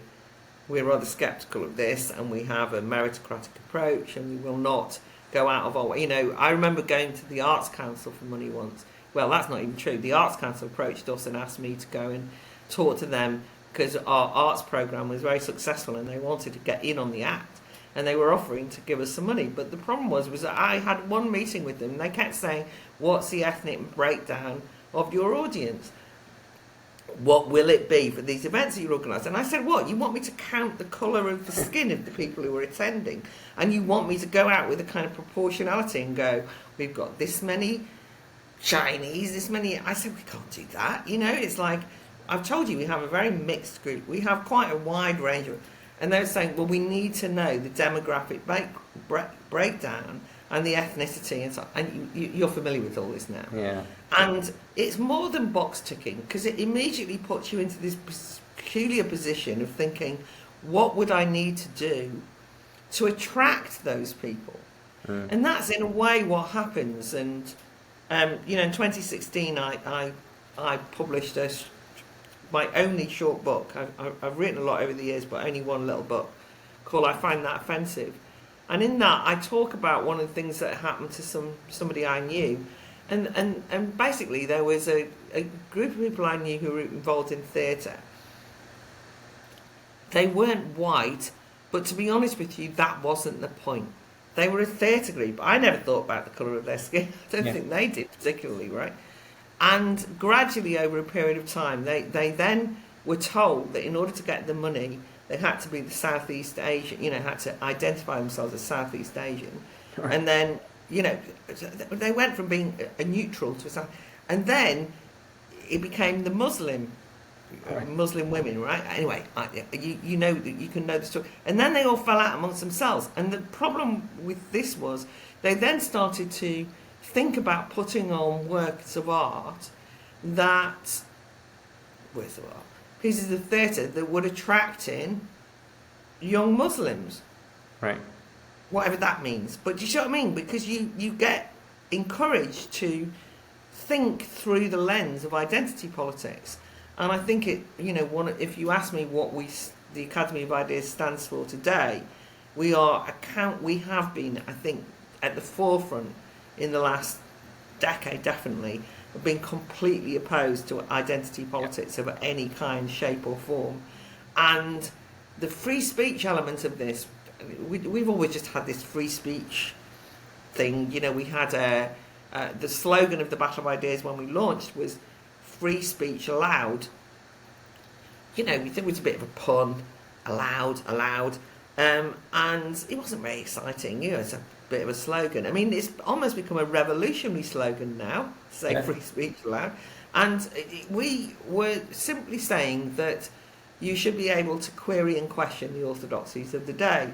we're rather sceptical of this, and we have a meritocratic approach, and we will not go out of our way. I remember going to the Arts Council for money once. Well, that's not even true. The Arts Council approached us and asked me to go and talk to them because our arts programme was very successful, and they wanted to get in on the act, and they were offering to give us some money. But the problem was that I had one meeting with them, and they kept saying, what's the ethnic breakdown of your audience? What will it be for these events that you're organising? And I said, what? You want me to count the colour of the skin of the people who are attending? And you want me to go out with a kind of proportionality and go, we've got this many Chinese, this many... I said, we can't do that. It's like, I've told you, we have a very mixed group. We have quite a wide range of... And they're saying, well, we need to know the demographic breakdown and the ethnicity and so, and you're familiar with all this now. Yeah. And it's more than box ticking, because it immediately puts you into this peculiar position of thinking, what would I need to do to attract those people? And that's in a way what happens. And in 2016, I published my only short book. I've written a lot over the years, but only one little book called I Find That Offensive. And in that, I talk about one of the things that happened to somebody I knew. And basically, there was a group of people I knew who were involved in theatre. They weren't white, but to be honest with you, that wasn't the point. They were a theatre group. I never thought about the colour of their skin. I don't think they did particularly, right? And gradually, over a period of time, they then were told that in order to get the money, they had to be the Southeast Asian, had to identify themselves as Southeast Asian. Right. And then, they went from being a neutral to a South, and then it became the Muslim women, right? Anyway, you can know the story. And then they all fell out amongst themselves. And the problem with this was they then started to think about putting on works of art pieces of theatre that would attract in young Muslims. Right. Whatever that means. But do you see what I mean? Because you get encouraged to think through the lens of identity politics. And I think if you ask me what the Academy of Ideas stands for today, we have been, I think, at the forefront in the last decade, definitely, of being completely opposed to identity politics of any kind, shape or form. And the free speech element of this, we've always just had this free speech thing. We had the slogan of the Battle of Ideas when we launched was free speech allowed. We think it was a bit of a pun, allowed. And it wasn't very exciting. It's a bit of a slogan. I mean, it's almost become a revolutionary slogan now, say free speech allowed. And we were simply saying that you should be able to query and question the orthodoxies of the day.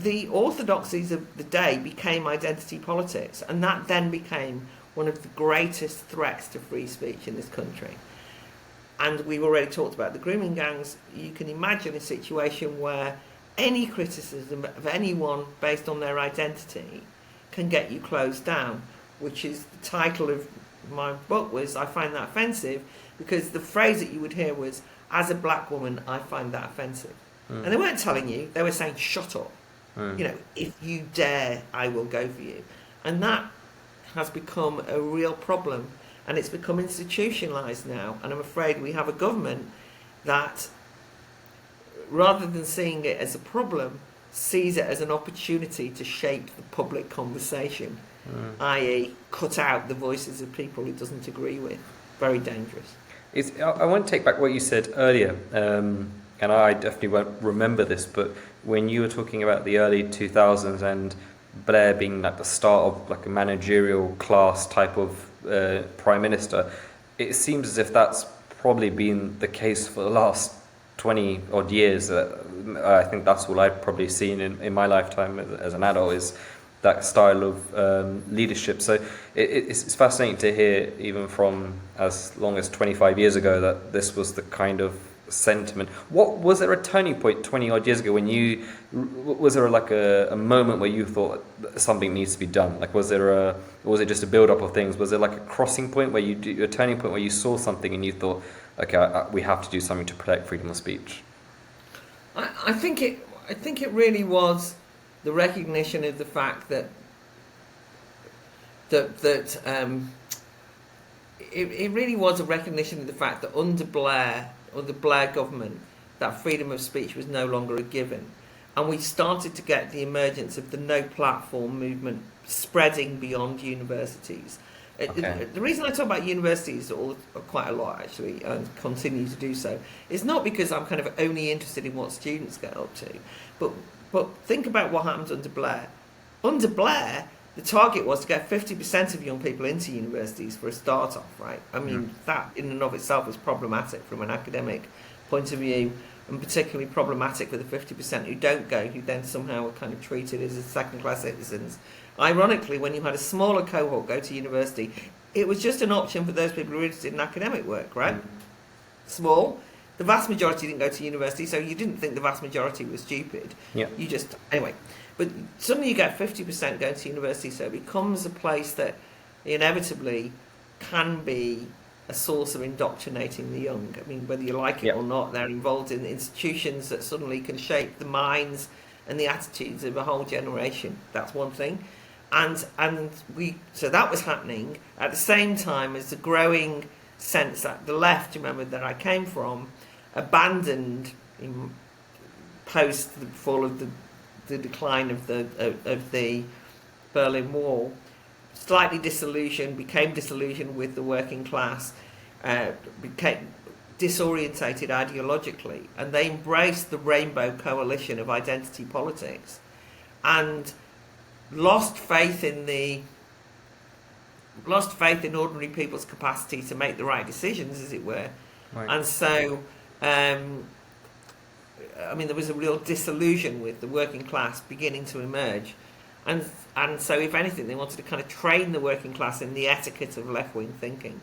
The orthodoxies of the day became identity politics, and that then became one of the greatest threats to free speech in this country. And we've already talked about the grooming gangs. You can imagine a situation where any criticism of anyone based on their identity can get you closed down, which is the title of my book was, I find that offensive, because the phrase that you would hear was, as a black woman, I find that offensive. And they weren't telling you, they were saying, shut up. You know, if you dare, I will go for you. And that has become a real problem, and it's become institutionalised now. And I'm afraid we have a government that, rather than seeing it as a problem, sees it as an opportunity to shape the public conversation, i.e. cut out the voices of people it doesn't agree with. Very dangerous. I want to take back what you said earlier, and I definitely won't remember this, but when you were talking about the early 2000s and Blair being at the start of like a managerial class type of prime minister, it seems as if that's probably been the case for the last 20 odd years. I think that's all I've probably seen in my lifetime as an adult, is that style of leadership. So it's fascinating to hear, even from as long as 25 years ago, that this was the kind of sentiment. What was there a turning point 20 odd years ago when you was there like a moment where you thought something needs to be done? Like was it just a build up of things? Was there like a crossing point where a turning point where you saw something and you thought, okay, we have to do something to protect freedom of speech? I think it really was the recognition of the fact that it really was a recognition of the fact that under Blair, or the Blair government, that freedom of speech was no longer a given. And we started to get the emergence of the no platform movement spreading beyond universities. Okay. The reason I talk about universities quite a lot, actually, and continue to do so, is not because I'm kind of only interested in what students get up to, but think about what happened under Blair. Under Blair, the target was to get 50% of young people into universities for a start off, right? I mean, that in and of itself was problematic from an academic point of view, and particularly problematic for the 50% who don't go, who then somehow are kind of treated as second-class citizens. Ironically, when you had a smaller cohort go to university, it was just an option for those people who were interested in academic work, right? Small. The vast majority didn't go to university, so you didn't think the vast majority was stupid. Yeah. You just... Anyway. But suddenly you get 50% going to university, so it becomes a place that inevitably can be a source of indoctrinating the young. I mean, whether you like it or not, they're involved in institutions that suddenly can shape the minds and the attitudes of a whole generation. That's one thing. So that was happening at the same time as the growing sense that the left, remember, that I came from, abandoned in post the fall of the decline of the Berlin Wall, slightly became disillusioned with the working class, became disorientated ideologically, and they embraced the rainbow coalition of identity politics, and lost faith in ordinary people's capacity to make the right decisions, as it were. Right. And so I mean, there was a real disillusion with the working class beginning to emerge. And so, if anything, they wanted to kind of train the working class in the etiquette of left-wing thinking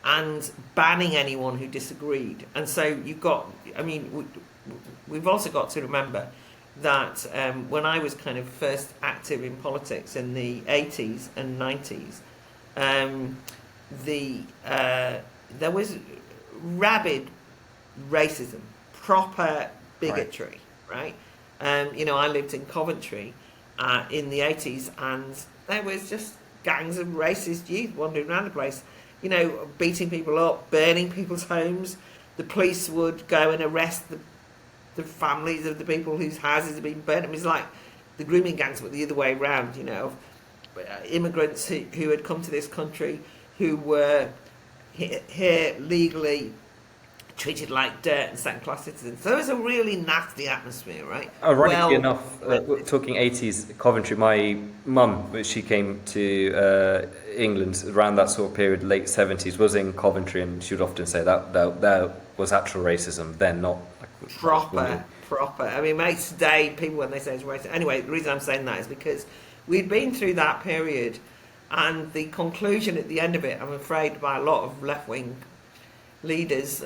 and banning anyone who disagreed. And so you've got, I mean, we've also got to remember that when I was kind of first active in politics in the 80s and 90s, there was rabid racism, proper bigotry, right? You know, I lived in Coventry in the 80s, and there was just gangs of racist youth wandering around the place, you know, beating people up, burning people's homes. The police would go and arrest the families of the people whose houses had been burnt. It was like the grooming gangs, but the other way around, you know, immigrants who had come to this country, who were here legally, treated like dirt and second-class citizens. So it was a really nasty atmosphere, right? Ironically enough, talking 80s, Coventry, my mum, she came to England around that sort of period, late 70s, was in Coventry, and she would often say that was actual racism then, not... Like, proper. I mean, mate, today, people, when they say it's racist... Anyway, the reason I'm saying that is because we'd been through that period, and the conclusion at the end of it, I'm afraid, by a lot of left-wing leaders,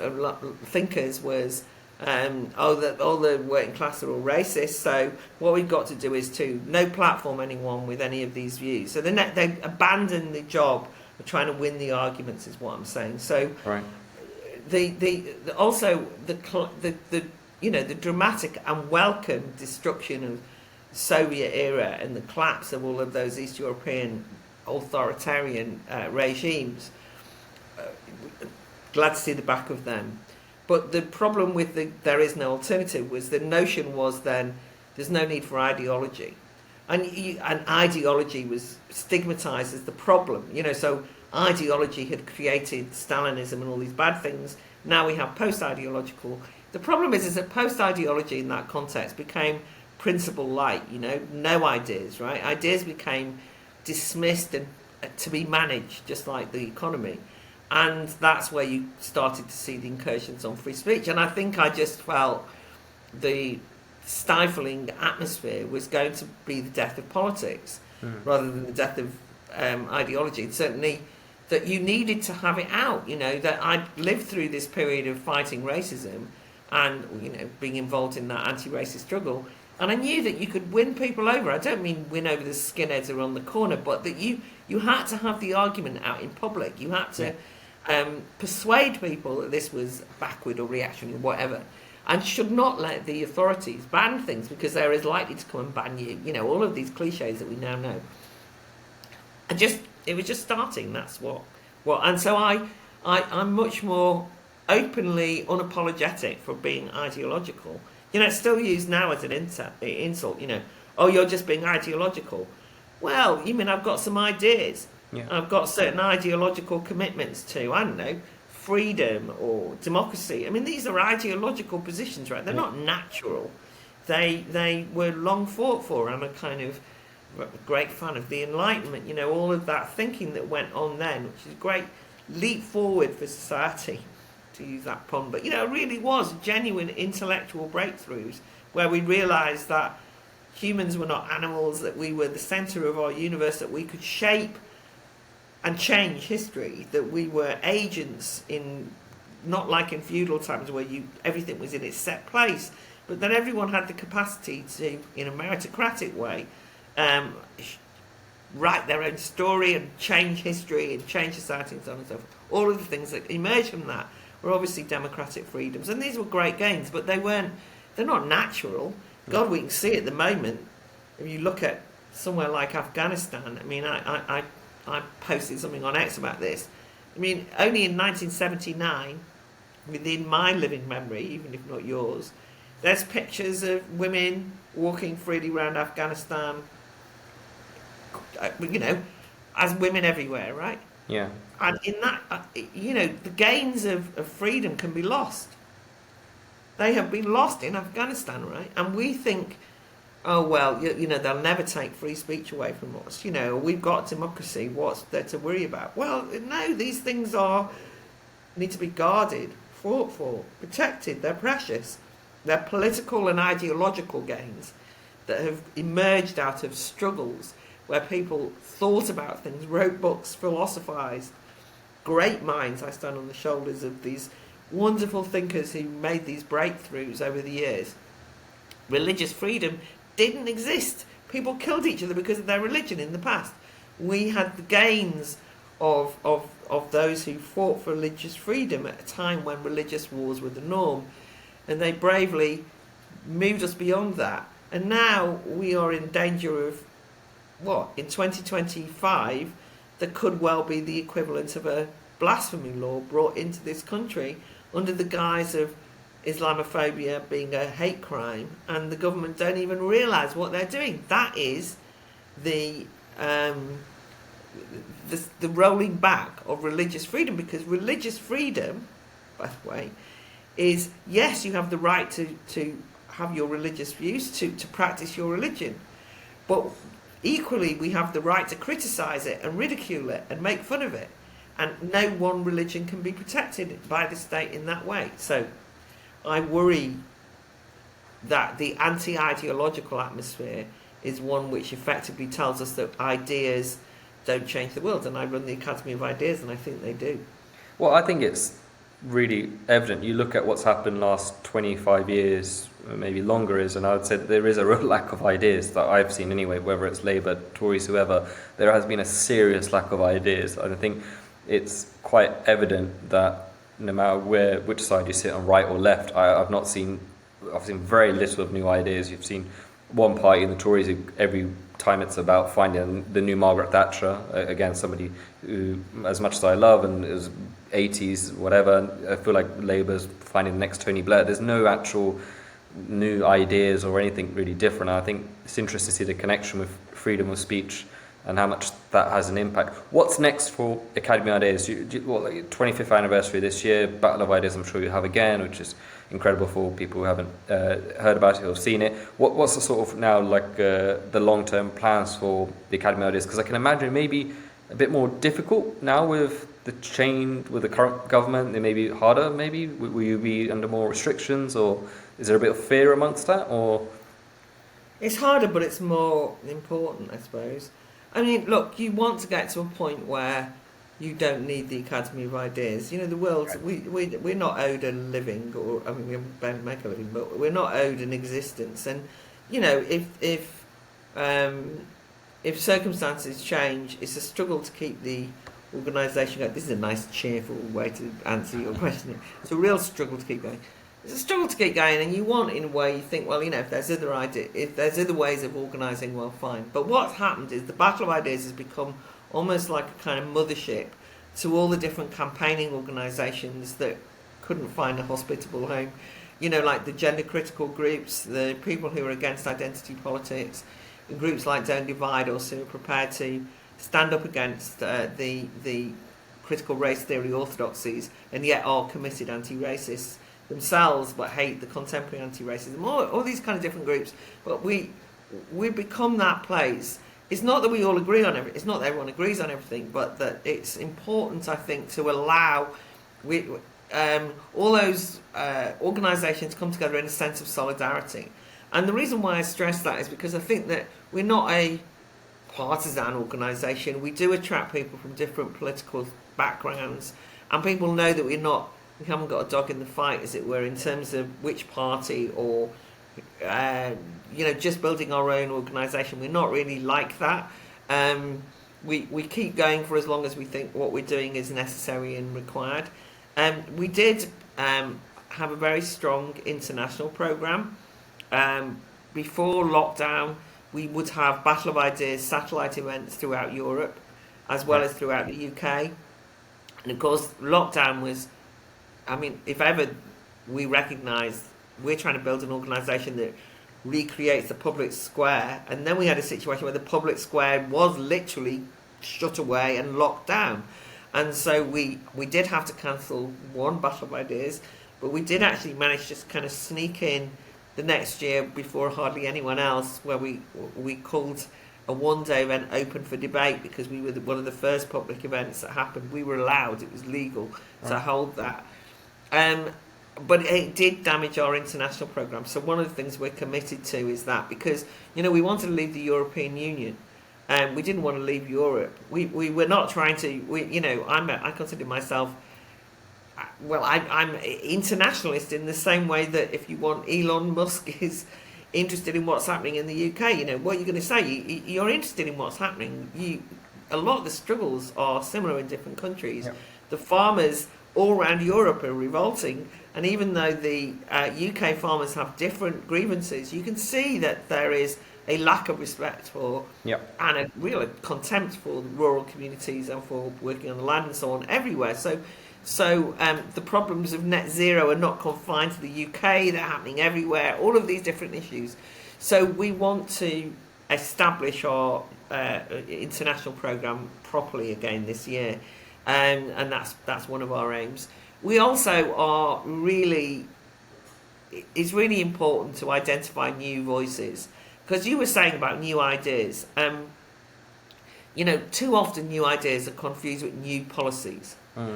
thinkers, was all the working class are all racist, so what we've got to do is to no platform anyone with any of these views. So they abandoned the job We're trying to win the arguments, is what I'm saying. So, Right. Also the you know, the dramatic and welcome destruction of Soviet era and the collapse of all of those East European authoritarian regimes. Glad to see the back of them. But the problem with there is no alternative was the notion was then there's no need for ideology. And ideology was stigmatized as the problem. You know, so ideology had created Stalinism and all these bad things. Now we have post-ideological. The problem is that post-ideology in that context became principle light, you know, no ideas, right? Ideas became dismissed and to be managed, just like the economy. And that's where you started to see the incursions on free speech. And I think I just felt the stifling atmosphere was going to be the death of politics rather than the death of ideology. And certainly that you needed to have it out, you know, that I'd lived through this period of fighting racism and, you know, being involved in that anti-racist struggle. And I knew that you could win people over. I don't mean win over the skinheads around the corner, but that you had to have the argument out in public. You had to persuade people that this was backward or reactionary or whatever, and should not let the authorities ban things because they're as likely to come and ban you. You know, all of these cliches that we now know. And it was just starting. That's what. And so I'm much more openly unapologetic for being ideological. You know, it's still used now as an insult, you know. Oh, you're just being ideological. Well, you mean I've got some ideas. Yeah. I've got certain ideological commitments to, I don't know, freedom or democracy. I mean, these are ideological positions, right? They're not natural. They were long fought for. I'm a kind of great fan of the Enlightenment, you know, all of that thinking that went on then, which is a great leap forward for society, to use that pun, but you know, it really was genuine intellectual breakthroughs where we realised that humans were not animals, that we were the centre of our universe, that we could shape and change history, that we were agents in, not like in feudal times where everything was in its set place, but that everyone had the capacity to, in a meritocratic way, write their own story and change history and change society and so on and so forth. All of the things that emerged from that were obviously democratic freedoms, and these were great gains, but they're not natural. God, we can see at the moment, if you look at somewhere like Afghanistan, I mean, I posted something on X about this. I mean, only in 1979, within my living memory, even if not yours, there's pictures of women walking freely around Afghanistan, you know, as women everywhere, right? Yeah. And in that, you know, the gains of freedom can be lost. They have been lost in Afghanistan, right? And we think, oh, well, you know, they'll never take free speech away from us. You know, we've got democracy. What's there to worry about? Well, no, these things need to be guarded, fought for, protected. They're precious. They're political and ideological gains that have emerged out of struggles where people thought about things, wrote books, philosophized. Great minds. I stand on the shoulders of these wonderful thinkers who made these breakthroughs over the years. Religious freedom didn't exist. People killed each other because of their religion in the past. We had the gains of those who fought for religious freedom at a time when religious wars were the norm, and they bravely moved us beyond that. And now we are in danger of what, in 2025, there could well be the equivalent of a blasphemy law brought into this country under the guise of Islamophobia being a hate crime, and the government don't even realise what they're doing. That is the rolling back of religious freedom, because religious freedom, by the way, is, yes, you have the right to have your religious views, to practice your religion, but equally we have the right to criticise it and ridicule it and make fun of it, and no one religion can be protected by the state in that way. So I worry that the anti-ideological atmosphere is one which effectively tells us that ideas don't change the world, and I run the Academy of Ideas and I think they do. Well, I think it's really evident. You look at what's happened last 25 years, maybe longer is, and I would say that there is a real lack of ideas that I've seen anyway, whether it's Labour, Tories, whoever, there has been a serious lack of ideas. And I think it's quite evident that no matter which side you sit on, right or left, I've seen very little of new ideas. You've seen one party in the Tories who every time it's about finding the new Margaret Thatcher, again, somebody who, as much as I love, and it was 80s, whatever, I feel like Labour's finding the next Tony Blair. There's no actual new ideas or anything really different. I think it's interesting to see the connection with freedom of speech and how much that has an impact. What's next for Academy Ideas? 25th anniversary this year, Battle of Ideas I'm sure you have again, which is incredible for people who haven't heard about it or seen it. What's the sort of now the long-term plans for the Academy Ideas? Because I can imagine maybe a bit more difficult now with the change, with the current government. They may be harder, maybe. Will you be under more restrictions, or is there a bit of fear amongst that? Or it's harder, but it's more important, I suppose. I mean, look, you want to get to a point where you don't need the Academy of Ideas. You know, the world, we're not owed a living, or, I mean, we don't make a living, but we're not owed an existence. And, you know, if circumstances change, it's a struggle to keep the organisation going. This is a nice, cheerful way to answer your question. It's a real struggle to keep going. It's a struggle to keep going, and you want, in a way, you think, well, you know, if there's other ways of organising, well, fine. But what's happened is the Battle of Ideas has become almost like a kind of mothership to all the different campaigning organisations that couldn't find a hospitable home. You know, like the gender critical groups, the people who are against identity politics, groups like Don't Divide Us, who are prepared to stand up against the critical race theory orthodoxies and yet are committed anti-racists themselves but hate the contemporary anti-racism, all these kind of different groups. But we become that place. It's not that we all agree on everything, it's not that everyone agrees on everything, but that it's important, I think, to allow all those organisations to come together in a sense of solidarity. And the reason why I stress that is because I think that we're not a partisan organisation. We do attract people from different political backgrounds, and people know that we haven't got a dog in the fight, as it were, in terms of which party or just building our own organisation. We're not really like that. We keep going for as long as we think what we're doing is necessary and required. We did have a very strong international programme. Before lockdown, we would have Battle of Ideas satellite events throughout Europe, as well as throughout the UK. And of course, lockdown was, I mean, if ever we recognise we're trying to build an organisation that recreates the public square, and then we had a situation where the public square was literally shut away and locked down. And so we did have to cancel one Battle of Ideas, but we did actually manage to kind of sneak in the next year before hardly anyone else, where we called a one-day event open for debate, because we were one of the first public events that happened. We were allowed, it was legal to hold that. But it did damage our international programme. So one of the things we're committed to is that, because, you know, we wanted to leave the European Union, and we didn't want to leave Europe. We were not trying to, I consider myself, I'm internationalist in the same way that if you want, Elon Musk is interested in what's happening in the UK. You know, what are you going to say? You're interested in what's happening. A lot of the struggles are similar in different countries. Yep. The farmers all around Europe are revolting, and even though the UK farmers have different grievances, you can see that there is a lack of respect for and a real contempt for rural communities and for working on the land and so on everywhere. So the problems of net zero are not confined to the UK, they're happening everywhere, all of these different issues. So we want to establish our international programme properly again this year. And that's one of our aims. We also are it's really important to identify new voices, because you were saying about new ideas. Too often new ideas are confused with new policies,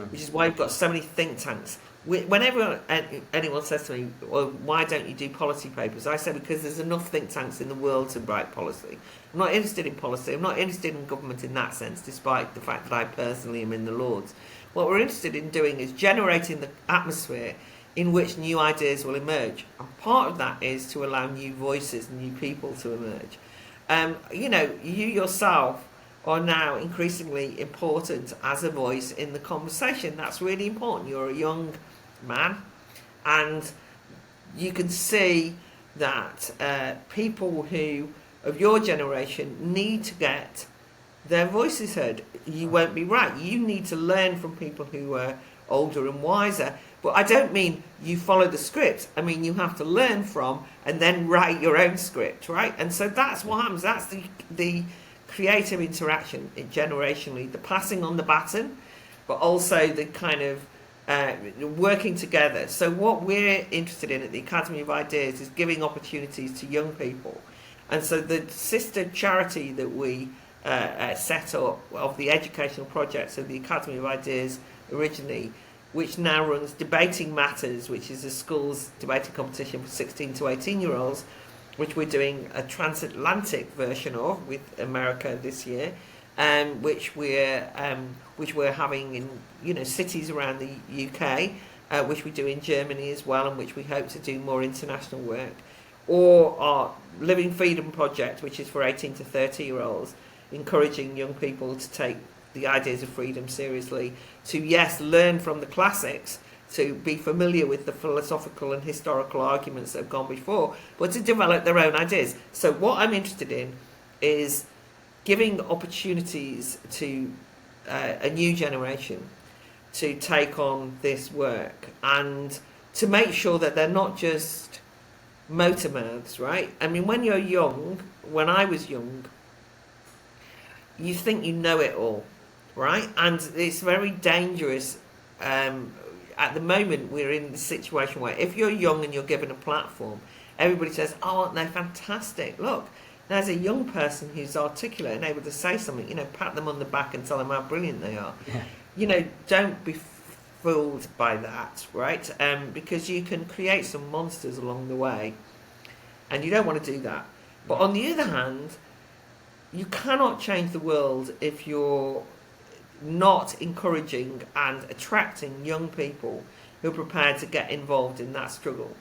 which is why we've got so many think tanks. Whenever anyone says to me, well, why don't you do policy papers? I say, because there's enough think tanks in the world to write policy. I'm not interested in policy. I'm not interested in government in that sense, despite the fact that I personally am in the Lords. What we're interested in doing is generating the atmosphere in which new ideas will emerge. And part of that is to allow new voices, new people to emerge. You yourself are now increasingly important as a voice in the conversation. That's really important. You're a young man, and you can see that people who of your generation need to get their voices heard. You won't be right. You need to learn from people who are older and wiser. But I don't mean you follow the script. I mean you have to learn from and then write your own script, right? And so that's what happens. That's the creative interaction generationally, the passing on the baton, but also the kind of working together. So what we're interested in at the Academy of Ideas is giving opportunities to young people. And so the sister charity that we set up of the educational projects of the Academy of Ideas originally, which now runs Debating Matters, which is a school's debating competition for 16 to 18-year-olds, which we're doing a transatlantic version of with America this year, which we're having in cities around the UK, which we do in Germany as well, and which we hope to do more international work, or our Living Freedom project, which is for 18 to 30-year-olds, encouraging young people to take the ideas of freedom seriously, to learn from the classics, to be familiar with the philosophical and historical arguments that have gone before, but to develop their own ideas. So what I'm interested in is giving opportunities to a new generation to take on this work, and to make sure that they're not just motor mouths, right? I mean, when you're young, when I was young, you think you know it all, right? And it's very dangerous. At the moment, we're in the situation where if you're young and you're given a platform, everybody says, oh, aren't they fantastic? Look, there's a young person who's articulate and able to say something, pat them on the back and tell them how brilliant they are. Yeah. Don't be fooled by that, right? Because you can create some monsters along the way, and you don't want to do that. But on the other hand, you cannot change the world if you're not encouraging and attracting young people who are prepared to get involved in that struggle.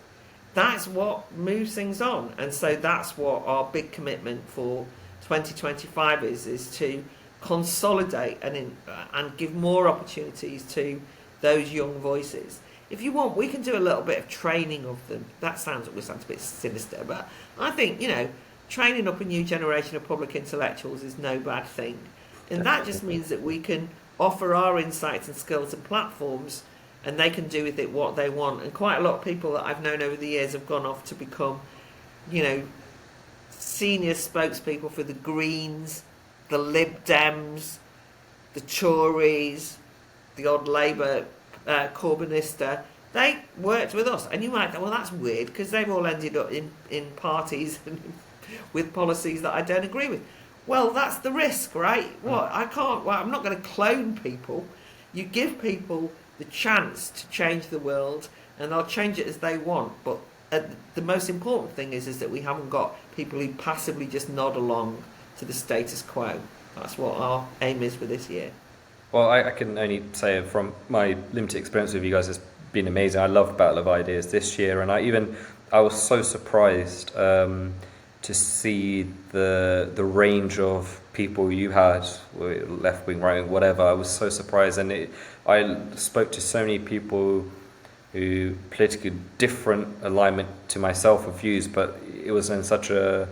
That's what moves things on. And so that's what our big commitment for 2025 is to consolidate and give more opportunities to those young voices. If you want, we can do a little bit of training of them. That sounds a bit sinister, but I think, training up a new generation of public intellectuals is no bad thing. And that just means that we can offer our insights and skills and platforms, and they can do with it what they want. And quite a lot of people that I've known over the years have gone off to become, senior spokespeople for the Greens, the Lib Dems, the Tories, the odd Labour Corbynista. They worked with us. And you might think, well, that's weird, because they've all ended up in parties with policies that I don't agree with. Well, that's the risk, right? I'm not going to clone people. You give people the chance to change the world, and they'll change it as they want. But the most important thing is that we haven't got people who passively just nod along to the status quo. That's what our aim is for this year. Well, I can only say from my limited experience with you guys, it's been amazing. I loved Battle of Ideas this year, and I was so surprised to see the range of people you had, left wing, right wing, whatever. I was so surprised, and I spoke to so many people who politically different alignment to myself of views, but it was in such a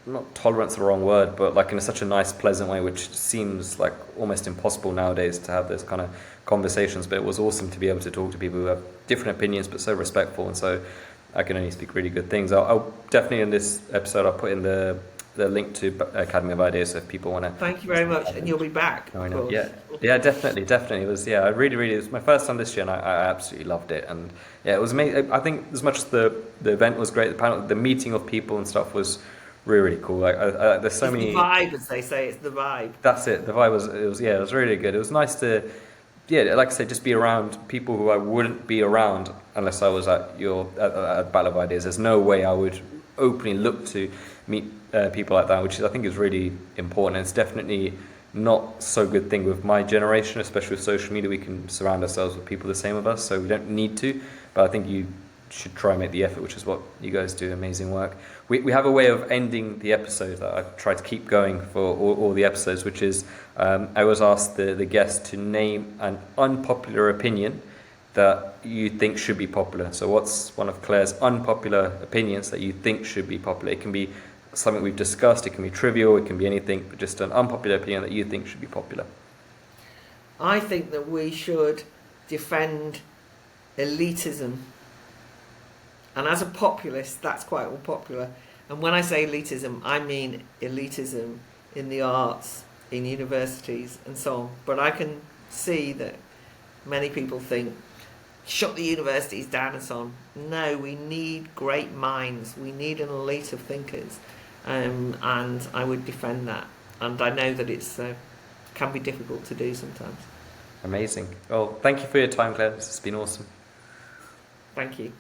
not tolerance the wrong word, but like in such a nice, pleasant way, which seems like almost impossible nowadays to have those kind of conversations. But it was awesome to be able to talk to people who have different opinions but so respectful, and so I can only speak really good things. I'll definitely in this episode I'll put in the link to Academy of Ideas, so if people want to. Thank you very much, and you'll be back. I know. Yeah, definitely. It was I really it was my first time this year, and I absolutely loved it. And yeah, it was amazing. I think as much as the event was great, the panel, the meeting of people and stuff was really cool. Like there's so many. The vibe, as they say, it's the vibe. That's it. The vibe it was really good. It was nice to. Yeah, like I said, just be around people who I wouldn't be around unless I was at Battle of Ideas. There's no way I would openly look to meet people like that, which I think is really important. It's definitely not so good thing with my generation, especially with social media. We can surround ourselves with people the same with us, so we don't need to. But I think you should try and make the effort, which is what you guys do. Amazing work. We have a way of ending the episode that I've tried to keep going for all the episodes, which is I always ask the guest to name an unpopular opinion that you think should be popular. So what's one of Claire's unpopular opinions that you think should be popular? It can be something we've discussed, it can be trivial, it can be anything, but just an unpopular opinion that you think should be popular. I think that we should defend elitism. And as a populist, that's quite unpopular. And when I say elitism, I mean elitism in the arts, in universities and so on. But I can see that many people think, shut the universities down and so on. No, we need great minds. We need an elite of thinkers. And I would defend that. And I know that it's can be difficult to do sometimes. Amazing. Well, thank you for your time, Claire. This has been awesome. Thank you.